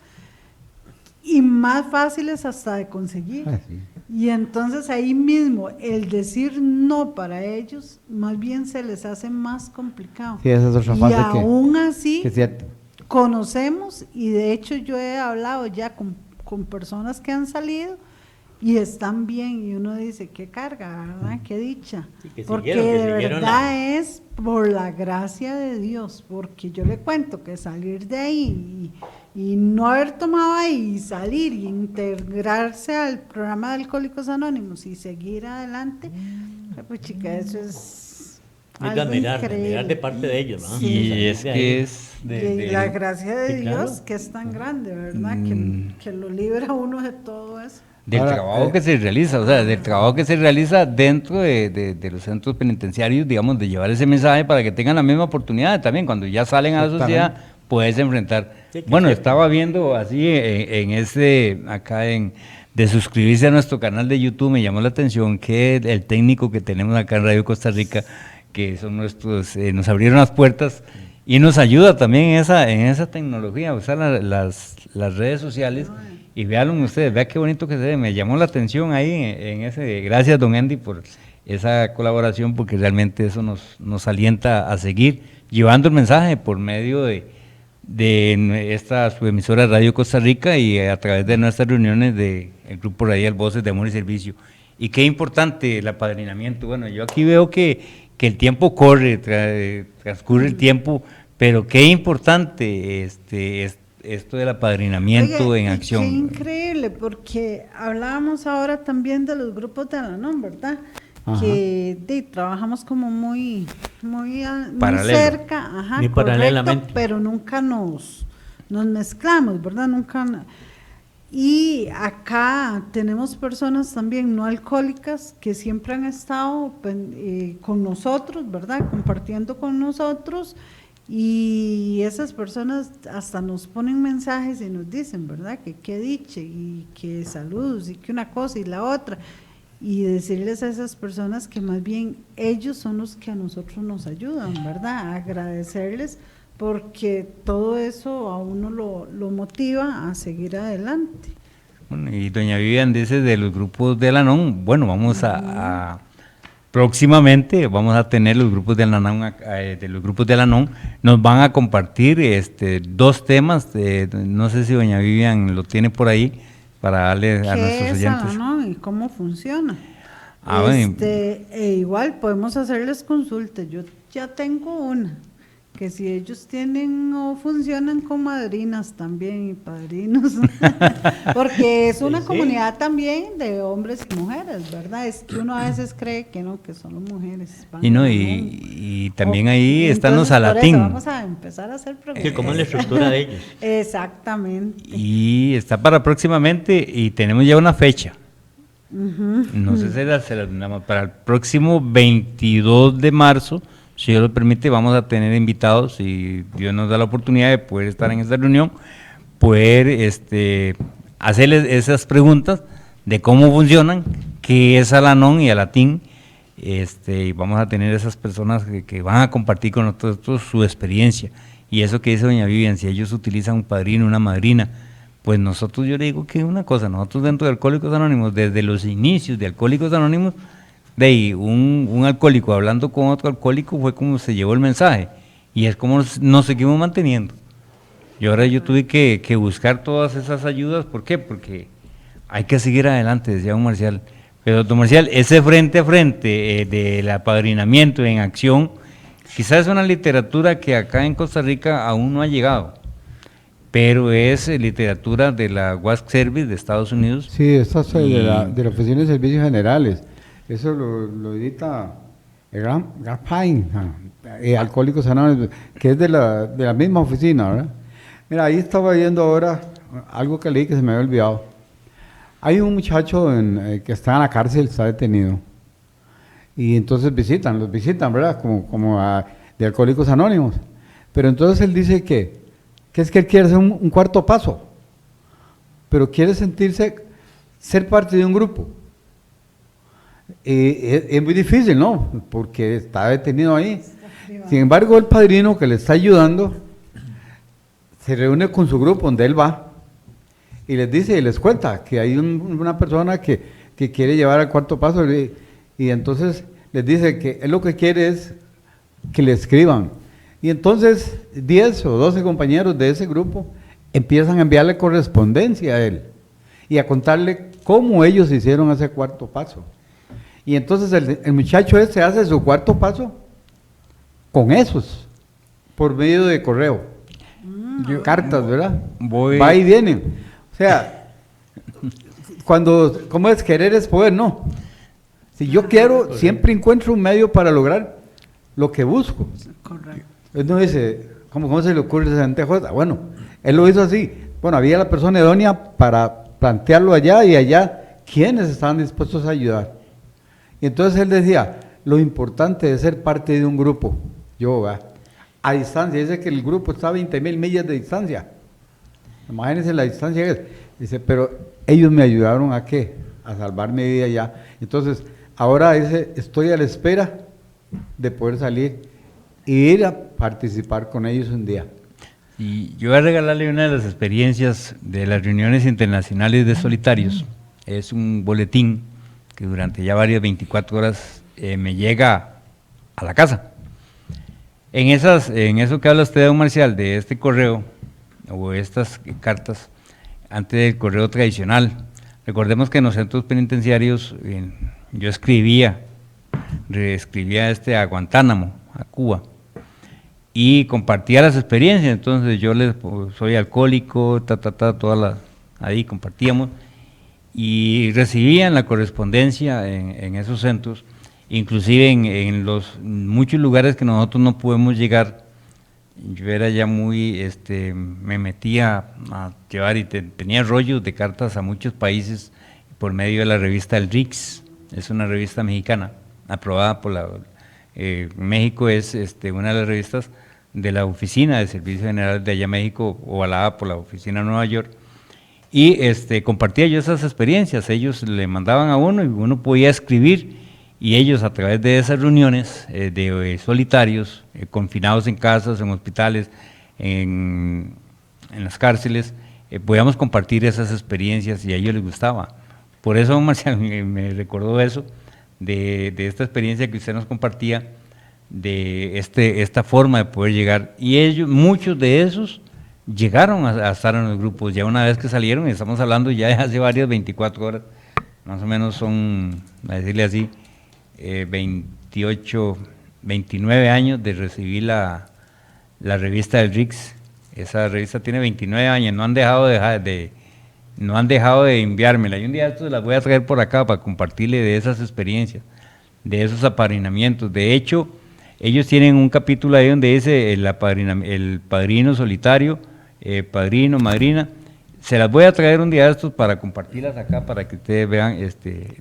y más fáciles hasta de conseguir. Sí. Y entonces ahí mismo el decir no para ellos más bien se les hace más complicado. Sí, esa es otra fase y aún así conocemos, y de hecho yo he hablado ya con personas que han salido y están bien, y uno dice, qué carga, ¿verdad? Qué dicha. Sí, porque de verdad es por la gracia de Dios, porque yo le cuento que salir de ahí y no haber tomado ahí, y salir y integrarse al programa de Alcohólicos Anónimos y seguir adelante, pues chica, eso es admirar de parte de ellos, ¿no? Sí. Y es que es la gracia de Dios, que es tan grande, ¿verdad? Que lo libra a uno de todo eso. Del trabajo que se realiza, o sea, del trabajo que se realiza dentro de los centros penitenciarios, digamos, de llevar ese mensaje para que tengan la misma oportunidad también, cuando ya salen a la sociedad, puedes enfrentar. Sí, bueno, estaba viendo así de suscribirse a nuestro canal de YouTube, me llamó la atención que el técnico que tenemos acá en Radio Costa Rica, que son nuestros, nos abrieron las puertas y nos ayuda también en esa tecnología, usar las redes sociales. Y véanlo ustedes, vean qué bonito que se ve, me llamó la atención ahí en ese. Gracias, don Andy, por esa colaboración, porque realmente eso nos alienta a seguir llevando el mensaje por medio de de esta subemisora Radio Costa Rica y a través de nuestras reuniones del Grupo Radial Voces de Amor y Servicio. Y qué importante el apadrinamiento. Bueno, yo aquí veo que el tiempo corre, transcurre el tiempo, pero qué importante esto del apadrinamiento. Oye, en acción. Qué increíble, porque hablábamos ahora también de los grupos de Al-Anon, ¿verdad? Ajá. Que trabajamos como muy cerca, ajá, muy paralelamente, pero nunca nos mezclamos, ¿verdad? Y acá tenemos personas también no alcohólicas que siempre han estado con nosotros, ¿verdad? Compartiendo con nosotros, y esas personas hasta nos ponen mensajes y nos dicen, ¿verdad? Que qué dicha y que saludos y que una cosa y la otra. Y decirles a esas personas que más bien ellos son los que a nosotros nos ayudan, ¿verdad? Agradecerles, porque todo eso a uno lo motiva a seguir adelante. Bueno, y doña Vivian dice de los grupos del Al-Anon, bueno, vamos próximamente vamos a tener los grupos del Al-Anon, nos van a compartir 2 temas, no sé si doña Vivian lo tiene por ahí, para darle a nuestros oyentes. ¿No? ¿Y cómo funciona? Bueno. Igual podemos hacerles consultas. Yo ya tengo una, que si ellos tienen o funcionan con madrinas también y padrinos, porque es una comunidad también de hombres y mujeres, ¿verdad? Es que uno a veces cree que no, que solo mujeres. Y también ahí están los Alatín. Vamos a empezar a hacer preguntas. ¿Cómo es la estructura de ellos? Exactamente. Y está para próximamente, y tenemos ya una fecha. No sé si para el próximo 22 de marzo, si Dios lo permite, vamos a tener invitados, y Dios nos da la oportunidad de poder estar en esta reunión, poder hacerles esas preguntas de cómo funcionan, qué es Al-Anon y Alatín, y vamos a tener esas personas que van a compartir con nosotros su experiencia. Y eso que dice doña Vivian, si ellos utilizan un padrino, una madrina, pues nosotros, yo le digo que una cosa, nosotros dentro de Alcohólicos Anónimos, desde los inicios de Alcohólicos Anónimos, de ahí un alcohólico hablando con otro alcohólico fue como se llevó el mensaje, y es como nos seguimos manteniendo. Y ahora yo tuve que buscar todas esas ayudas. ¿Por qué? Porque hay que seguir adelante, decía don Marcial. Pero don Marcial, ese frente a frente del apadrinamiento en acción, quizás es una literatura que acá en Costa Rica aún no ha llegado, pero es literatura de la WASC Service de Estados Unidos. Sí, esta es de la Oficina de Servicios Generales. Eso lo edita Garpine, Alcohólicos Anónimos, que es de la misma oficina, ¿verdad? Mira, ahí estaba viendo ahora algo que leí que se me había olvidado. Hay un muchacho que está en la cárcel, está detenido, y entonces los visitan, ¿verdad? Como de Alcohólicos Anónimos. Pero entonces él dice que es que él quiere hacer un cuarto paso, pero quiere ser parte de un grupo. Es muy difícil, ¿no? Porque está detenido ahí. Sin embargo, el padrino que le está ayudando se reúne con su grupo donde él va y les dice y les cuenta que hay una persona que quiere llevar al cuarto paso, y entonces les dice que él lo que quiere es que le escriban. Y entonces 10 o 12 compañeros de ese grupo empiezan a enviarle correspondencia a él y a contarle cómo ellos hicieron ese cuarto paso. Y entonces el muchacho hace su cuarto paso con esos, por medio de correo, cartas, ¿verdad? Va y viene. O sea, ¿cómo es? Querer es poder, no. Si yo quiero, siempre encuentro un medio para lograr lo que busco. Correcto. Uno dice, ¿cómo se le ocurre esa antejuela? Bueno, él lo hizo así. Bueno, había la persona idónea para plantearlo allá, y allá, ¿quiénes estaban dispuestos a ayudar? Y entonces él decía, lo importante es ser parte de un grupo, a distancia. Dice que el grupo está a 20,000 millas de distancia. Imagínense la distancia que es. Dice, pero ellos me ayudaron ¿a qué? A salvar mi vida ya. Entonces, ahora dice, estoy a la espera de poder salir e ir a participar con ellos un día. Y yo voy a regalarle una de las experiencias de las reuniones internacionales de solitarios. Es un boletín que durante ya varias 24 horas me llega a la casa. En eso que habla usted, don Marcial, de este correo, o estas cartas, antes del correo tradicional, recordemos que en los centros penitenciarios yo reescribía a Guantánamo, a Cuba, y compartía las experiencias. Entonces yo soy alcohólico, ahí compartíamos, y recibían la correspondencia en esos centros, inclusive en los muchos lugares que nosotros no podemos llegar. Yo era ya me metía a llevar y tenía rollos de cartas a muchos países por medio de la revista El Rix, es una revista mexicana, aprobada por México, es una de las revistas de la Oficina de Servicio General de allá México, ovalada por la Oficina de Nueva York, y compartía yo esas experiencias. Ellos le mandaban a uno y uno podía escribir, y ellos a través de esas reuniones de solitarios, confinados en casas, en hospitales, en las cárceles, podíamos compartir esas experiencias y a ellos les gustaba. Por eso, don Marcial, me recordó eso, de esta experiencia que usted nos compartía, de esta forma de poder llegar. Y muchos de esos, llegaron a estar en los grupos, ya una vez que salieron, estamos hablando ya de hace varias 24 horas, más o menos son, a decirle así, 29 años de recibir la revista del Rix. Esa revista tiene 29 años, no han dejado de enviármela, y un día estos las voy a traer por acá para compartirle de esas experiencias, de esos apadrinamientos. De hecho, ellos tienen un capítulo ahí donde dice el padrino solitario, padrino, madrina. Se las voy a traer un día de estos para compartirlas acá, para que ustedes vean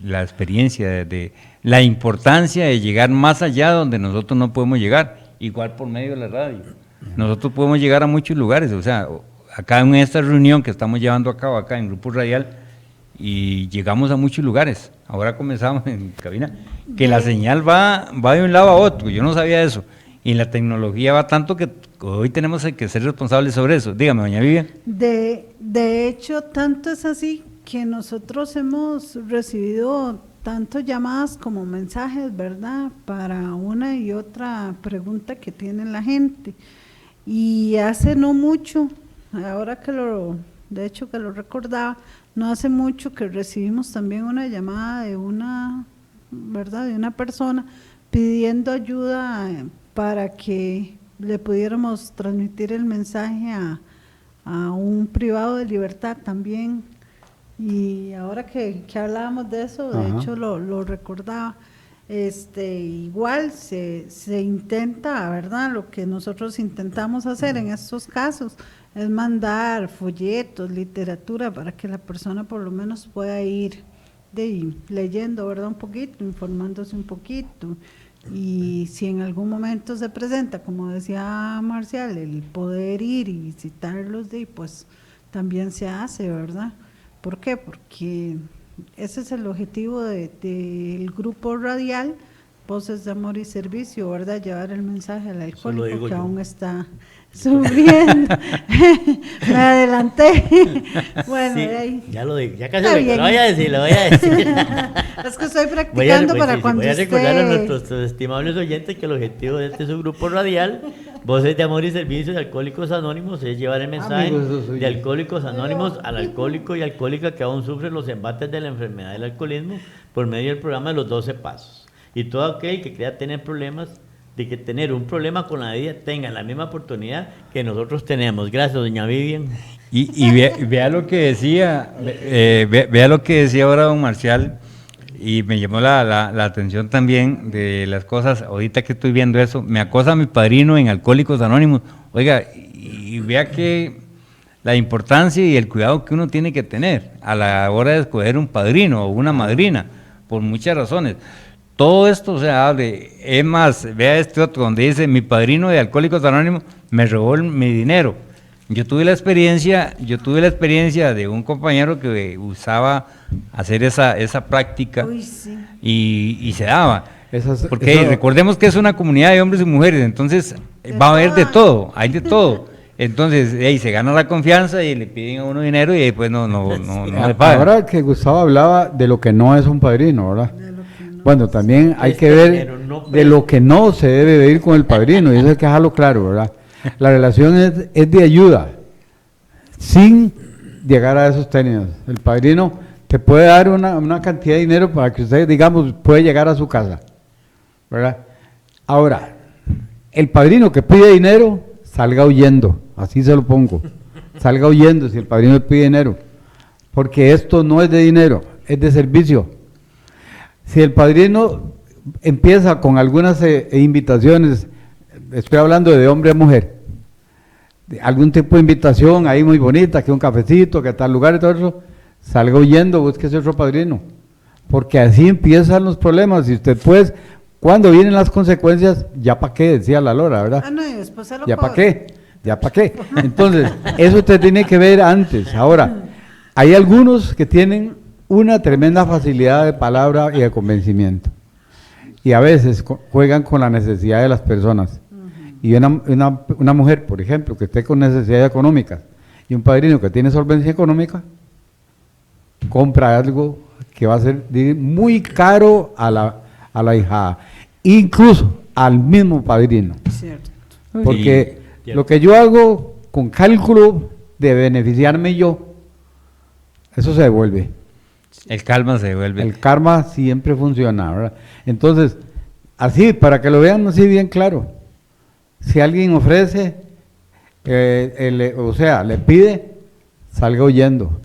la experiencia de la importancia de llegar más allá donde nosotros no podemos llegar, igual por medio de la radio. Nosotros podemos llegar a muchos lugares, o sea, acá en esta reunión que estamos llevando a cabo acá en Grupo Radial, y llegamos a muchos lugares. Ahora comenzamos en cabina, que la señal va de un lado a otro, yo no sabía eso, y la tecnología va tanto que hoy tenemos que ser responsables sobre eso. Dígame, doña Vivian. De hecho, tanto es así que nosotros hemos recibido tanto llamadas como mensajes, ¿verdad?, para una y otra pregunta que tiene la gente. Y hace no mucho, ahora de hecho que lo recordaba, no hace mucho que recibimos también una llamada de una persona pidiendo ayuda para que le pudiéramos transmitir el mensaje a un privado de libertad también. Y ahora que hablábamos de eso, de hecho lo recordaba. Igual se intenta, ¿verdad? Lo que nosotros intentamos hacer en estos casos es mandar folletos, literatura, para que la persona por lo menos pueda ir leyendo, ¿verdad?, un poquito, informándose un poquito. Y si en algún momento se presenta, como decía Marcial, el poder ir y visitarlos, pues también se hace, ¿verdad? ¿Por qué? Porque ese es el objetivo del grupo radial Voces de Amor y Servicio, ¿verdad? Llevar el mensaje al alcohólico que aún está sufriendo. Me adelanté. Bueno, sí, ahí. Ya casi lo voy a decir, Es que estoy practicando para cuando voy a recordar a nuestros estimables oyentes que el objetivo de este subgrupo radial, Voces de Amor y Servicio de Alcohólicos Anónimos, es llevar el mensaje de Alcohólicos Anónimos al alcohólico y alcohólica que aún sufre los embates de la enfermedad del alcoholismo por medio del programa de los 12 Pasos. Y todo aquel que crea tener problemas, de que tener un problema con la vida, tenga la misma oportunidad que nosotros tenemos. Gracias, doña Vivian. Y vea lo que decía, vea lo que decía ahora don Marcial, y me llamó la atención también de las cosas. Ahorita que estoy viendo eso, me acosa mi padrino en Alcohólicos Anónimos. Oiga, y vea que la importancia y el cuidado que uno tiene que tener a la hora de escoger un padrino o una madrina, por muchas razones. Todo esto se hable, es más, vea este otro donde dice, mi padrino de Alcohólicos Anónimos me robó mi dinero. Yo tuve la experiencia de un compañero que usaba hacer esa práctica. Uy, sí. y se daba. Porque recordemos que es una comunidad de hombres y mujeres, entonces va a haber de todo, hay de todo. Entonces, se gana la confianza y le piden a uno dinero y después no le pagan. Ahora que Gustavo hablaba de lo que no es un padrino, ¿verdad? Bueno, también hay que ver de lo que no se debe vivir con el padrino, y eso hay que dejarlo claro, ¿verdad? La relación es de ayuda, sin llegar a esos términos. El padrino te puede dar una cantidad de dinero para que usted, digamos, puede llegar a su casa, ¿verdad? Ahora, el padrino que pide dinero, salga huyendo, así se lo pongo, salga huyendo si el padrino le pide dinero, porque esto no es de dinero, es de servicio. Si el padrino empieza con algunas invitaciones, estoy hablando de hombre a mujer, de algún tipo de invitación ahí muy bonita, que un cafecito, que tal lugar y todo eso, salga huyendo, búsquese otro padrino, porque así empiezan los problemas. Y usted pues, cuando vienen las consecuencias, ya para qué, decía la Lora, ¿verdad? Ah, no, y después se lo ¿Ya para cobra. qué? ¿Ya para qué? Entonces, eso usted tiene que ver antes. Ahora, hay algunos que tienen una tremenda facilidad de palabra y de convencimiento, y a veces juegan con la necesidad de las personas. Y una mujer, por ejemplo, que esté con necesidades económicas, y un padrino que tiene solvencia económica, compra algo que va a ser muy caro a la hijada, incluso al mismo padrino. Cierto. Porque Sí, lo que yo hago con cálculo de beneficiarme yo, eso se devuelve. El calma se devuelve. El karma siempre funciona, ¿verdad? Entonces, así, para que lo vean así bien claro, si alguien ofrece, o sea, le pide, salga huyendo.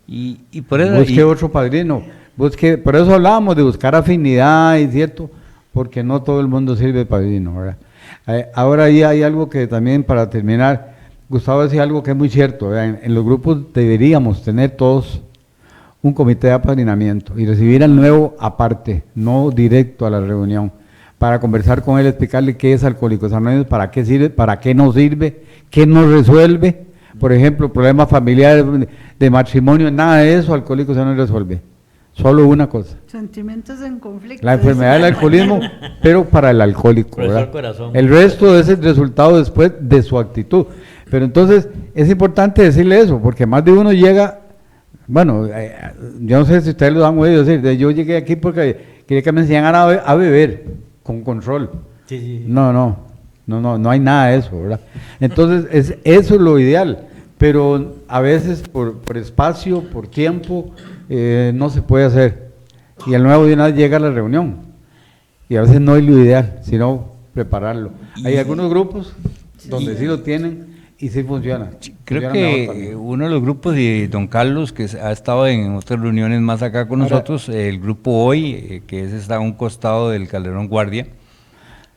Y por eso... Busque otro padrino, por eso hablábamos de buscar afinidad, y cierto, porque no todo el mundo sirve de padrino, ¿verdad? Ahora ahí hay algo que también, para terminar, Gustavo decía algo que es muy cierto, ¿verdad? En los grupos deberíamos tener todos un comité de apadrinamiento y recibir al nuevo aparte, no directo a la reunión, para conversar con él, explicarle qué es Alcohólicos Anónimos, para qué sirve, para qué no sirve, qué nos resuelve. Por ejemplo, problemas familiares, de matrimonio, nada de eso Alcohólicos Anónimos resuelve. Solo una cosa: Sentimientos en conflicto. la enfermedad del alcoholismo, pero para el alcohólico, Profesor ¿verdad? Corazón. El resto es el resultado después de su actitud. Pero entonces es importante decirle eso, porque más de uno llega, bueno, yo no sé si ustedes lo han oído decir, yo llegué aquí porque quería que me enseñaran a beber con control. Sí. No hay nada de eso, ¿verdad? Entonces eso es lo ideal, pero a veces por espacio, por tiempo, no se puede hacer. Y el nuevo de una vez llega a la reunión, y a veces no es lo ideal, sino prepararlo. Hay algunos grupos donde sí lo tienen y sí funciona. Creo Funciona mejor que también. uno de los grupos de don Carlos, que ha estado en otras reuniones más acá con Ahora, nosotros, el grupo Hoy, que está a un costado del Calderón Guardia,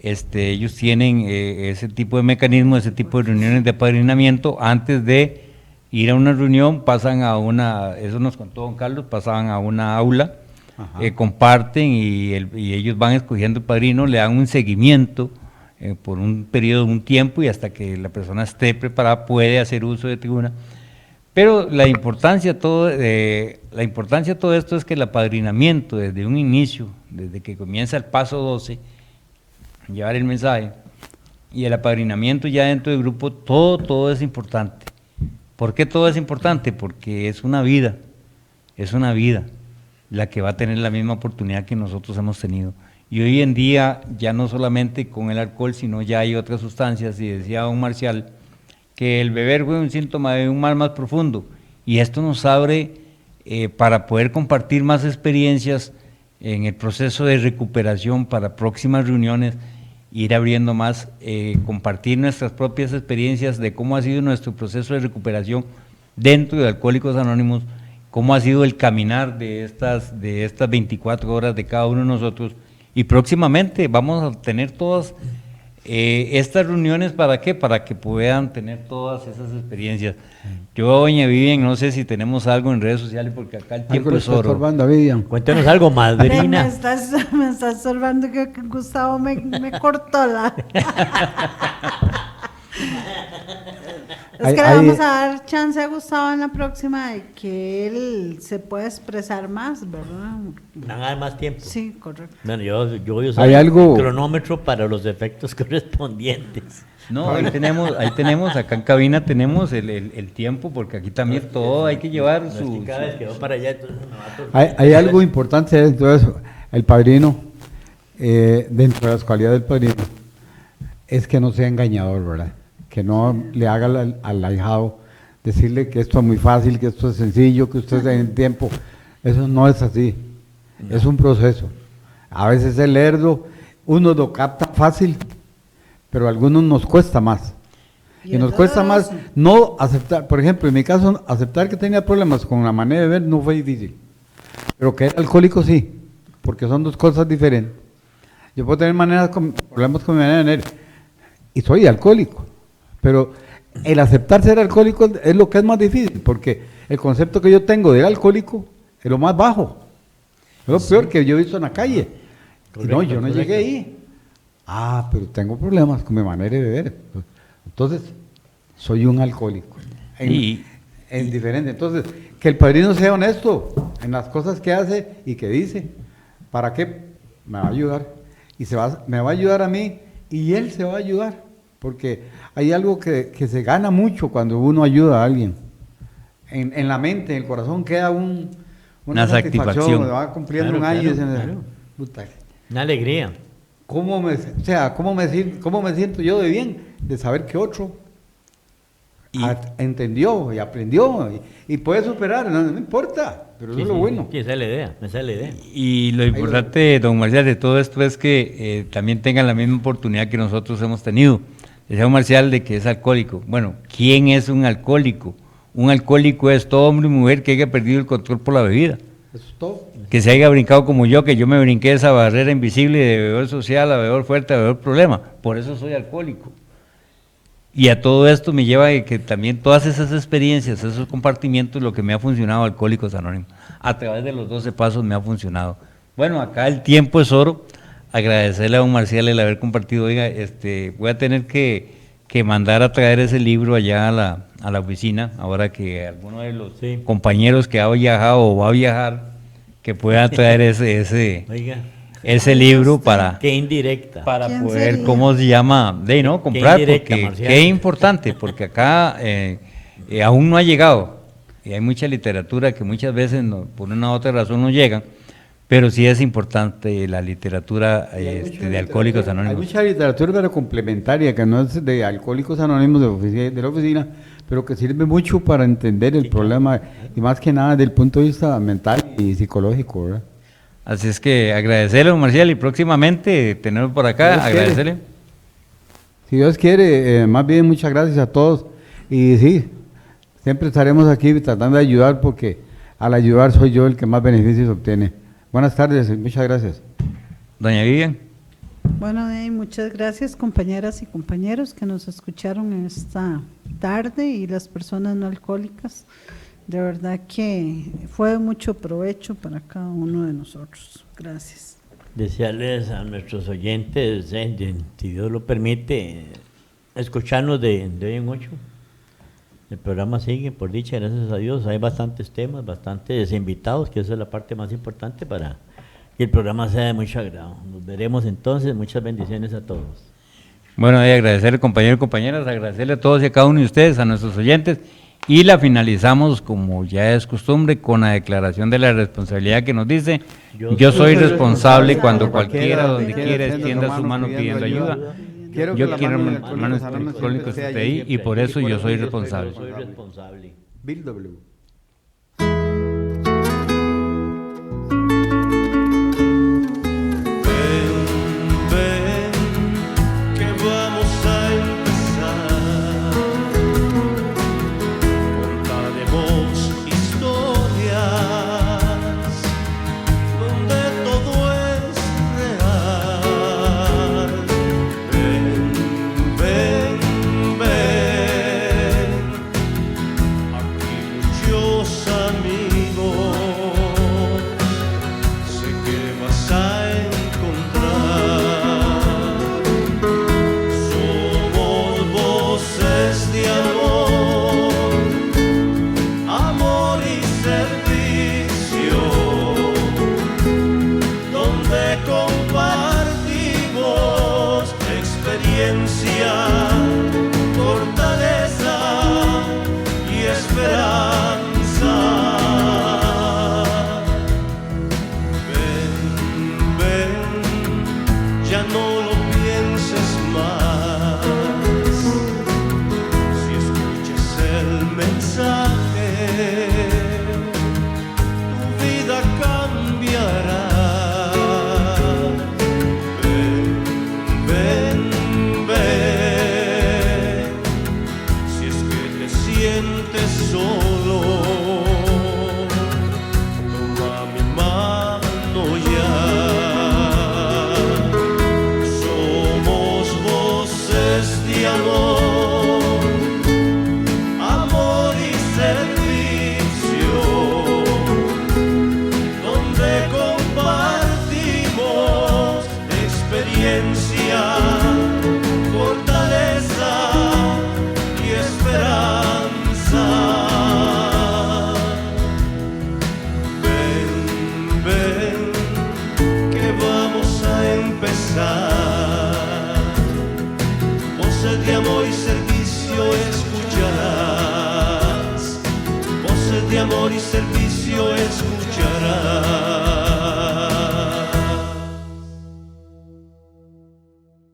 ellos tienen ese tipo de mecanismo, ese tipo de reuniones de apadrinamiento. Antes de ir a una reunión, pasan a eso nos contó don Carlos, pasaban a una aula, comparten y ellos van escogiendo el padrino, le dan un seguimiento por un periodo, un tiempo, y hasta que la persona esté preparada puede hacer uso de tribuna. Pero la importancia de todo esto es que el apadrinamiento desde un inicio, desde que comienza el paso 12, llevar el mensaje, y el apadrinamiento ya dentro del grupo, todo es importante. ¿Por qué todo es importante? Porque es una vida la que va a tener la misma oportunidad que nosotros hemos tenido. Y hoy en día, ya no solamente con el alcohol, sino ya hay otras sustancias, y decía don Marcial, que el beber fue un síntoma de un mal más profundo, y esto nos abre para poder compartir más experiencias en el proceso de recuperación para próximas reuniones, ir abriendo más, compartir nuestras propias experiencias de cómo ha sido nuestro proceso de recuperación dentro de Alcohólicos Anónimos, cómo ha sido el caminar de estas 24 horas de cada uno de nosotros. Y próximamente vamos a tener todas estas reuniones, ¿para qué? Para que puedan tener todas esas experiencias. Yo, doña Vivian, no sé si tenemos algo en redes sociales, porque acá el tiempo Algo le es está oro. estorbando a Vivian. Cuéntenos algo, Me madrina. estás observando que Gustavo me cortó la... Es que le vamos a dar chance a Gustavo en la próxima de que él se pueda expresar más, ¿verdad? Van a dar más tiempo. Sí, correcto. Bueno, yo voy a usar Hay algo- el cronómetro para los efectos correspondientes. No, ahí tenemos, acá en cabina tenemos el tiempo, porque aquí también todo hay que llevar No, su... cada vez que va para allá, entonces me va a Hay algo importante dentro de eso. El padrino, dentro de las cualidades del padrino, es que no sea engañador, ¿verdad? Que no le haga al ahijado decirle que esto es muy fácil, que esto es sencillo, que usted tiene tiempo. Eso no es así. No. Es un proceso. A veces el lerdo, uno lo capta fácil, pero a algunos nos cuesta más. Y nos cuesta más no aceptar, por ejemplo, en mi caso, aceptar que tenía problemas con la manera de ver no fue difícil. Pero que era alcohólico sí, porque son dos cosas diferentes. Yo puedo tener problemas con mi manera de ver y soy alcohólico, pero el aceptar ser alcohólico es lo que es más difícil, porque el concepto que yo tengo del alcohólico es lo más bajo, es lo peor que yo he visto en la calle. Correcto, y no, yo no llegué ahí. Ah, pero tengo problemas con mi manera de beber. Entonces, soy un alcohólico. Es diferente. Entonces, que el padrino sea honesto en las cosas que hace y que dice. ¿Para qué? Me va a ayudar. Me va a ayudar a mí y él se va a ayudar. Porque hay algo que se gana mucho cuando uno ayuda a alguien. En la mente, en el corazón queda una satisfacción. Me va cumpliendo un año. Claro. Una alegría. ¿Cómo me siento yo de bien? De saber que otro entendió y aprendió y puede superar, no importa, pero eso es lo bueno. Sí, esa es la idea. Y lo importante, don Marcial, de todo esto es que también tengan la misma oportunidad que nosotros hemos tenido. Decía don Marcial de que es alcohólico. Bueno, ¿quién es un alcohólico? Un alcohólico es todo hombre y mujer que haya perdido el control por la bebida. Eso es todo. Que se haya brincado como yo, que yo me brinqué esa barrera invisible de bebedor social a bebedor fuerte a bebedor problema. Por eso soy alcohólico. Y a todo esto me lleva a que también todas esas experiencias, esos compartimientos, lo que me ha funcionado Alcohólicos Anónimos. A través de los 12 pasos me ha funcionado. Bueno, acá el tiempo es oro. Agradecerle a don Marcial el haber compartido. Oiga, voy a tener que mandar a traer ese libro allá a la oficina, ahora que alguno de los compañeros que ha viajado o va a viajar, que pueda traer ese libro para... Qué indirecta. Para poder, sería? ¿Cómo se llama? Comprar, porque qué importante, porque acá aún no ha llegado, y hay mucha literatura que muchas veces por una u otra razón no llegan, pero sí es importante la literatura de Alcohólicos Anónimos. Hay mucha literatura pero complementaria, que no es de Alcohólicos Anónimos de la oficina, pero que sirve mucho para entender el problema, y más que nada desde el punto de vista mental y psicológico, ¿verdad? Así es que agradecerle, don Marcial, y próximamente tenerlo por acá, agradecerle. Si Dios quiere, más bien muchas gracias a todos, y sí, siempre estaremos aquí tratando de ayudar, porque al ayudar soy yo el que más beneficios obtiene. Buenas tardes y muchas gracias. Doña Vivian. Bueno, muchas gracias, compañeras y compañeros que nos escucharon esta tarde y las personas no alcohólicas. De verdad que fue de mucho provecho para cada uno de nosotros. Gracias. Desearles a nuestros oyentes, si Dios lo permite, escucharnos de hoy en 8. El programa sigue, por dicha, gracias a Dios. Hay bastantes temas, bastantes invitados, que esa es la parte más importante para que el programa sea de mucho agrado. Nos veremos entonces. Muchas bendiciones a todos. Bueno, agradecerle, compañeros y compañeras, agradecerle a todos y a cada uno de ustedes, a nuestros oyentes, y la finalizamos, como ya es costumbre, con la declaración de la responsabilidad que nos dice: yo soy responsable cuando cualquiera, donde quiera, extienda su mano pidiendo ayuda. Yo quiero hermanos alcohólicos esté ahí, y por eso yo soy responsable. Bill W. Yo ya no lo pienses más. Si escuchas el mensaje, tu vida cambiará. Ven, ven, ven. Si es que te sientes solo, toma mi mano ya. Somos voces de amor, amor y servicio, donde compartimos experiencia, fortaleza y esperanza. Ven, ven, que vamos a empezar. Voces de amor y servicio escucharás. Voces de amor y servicio escucharás.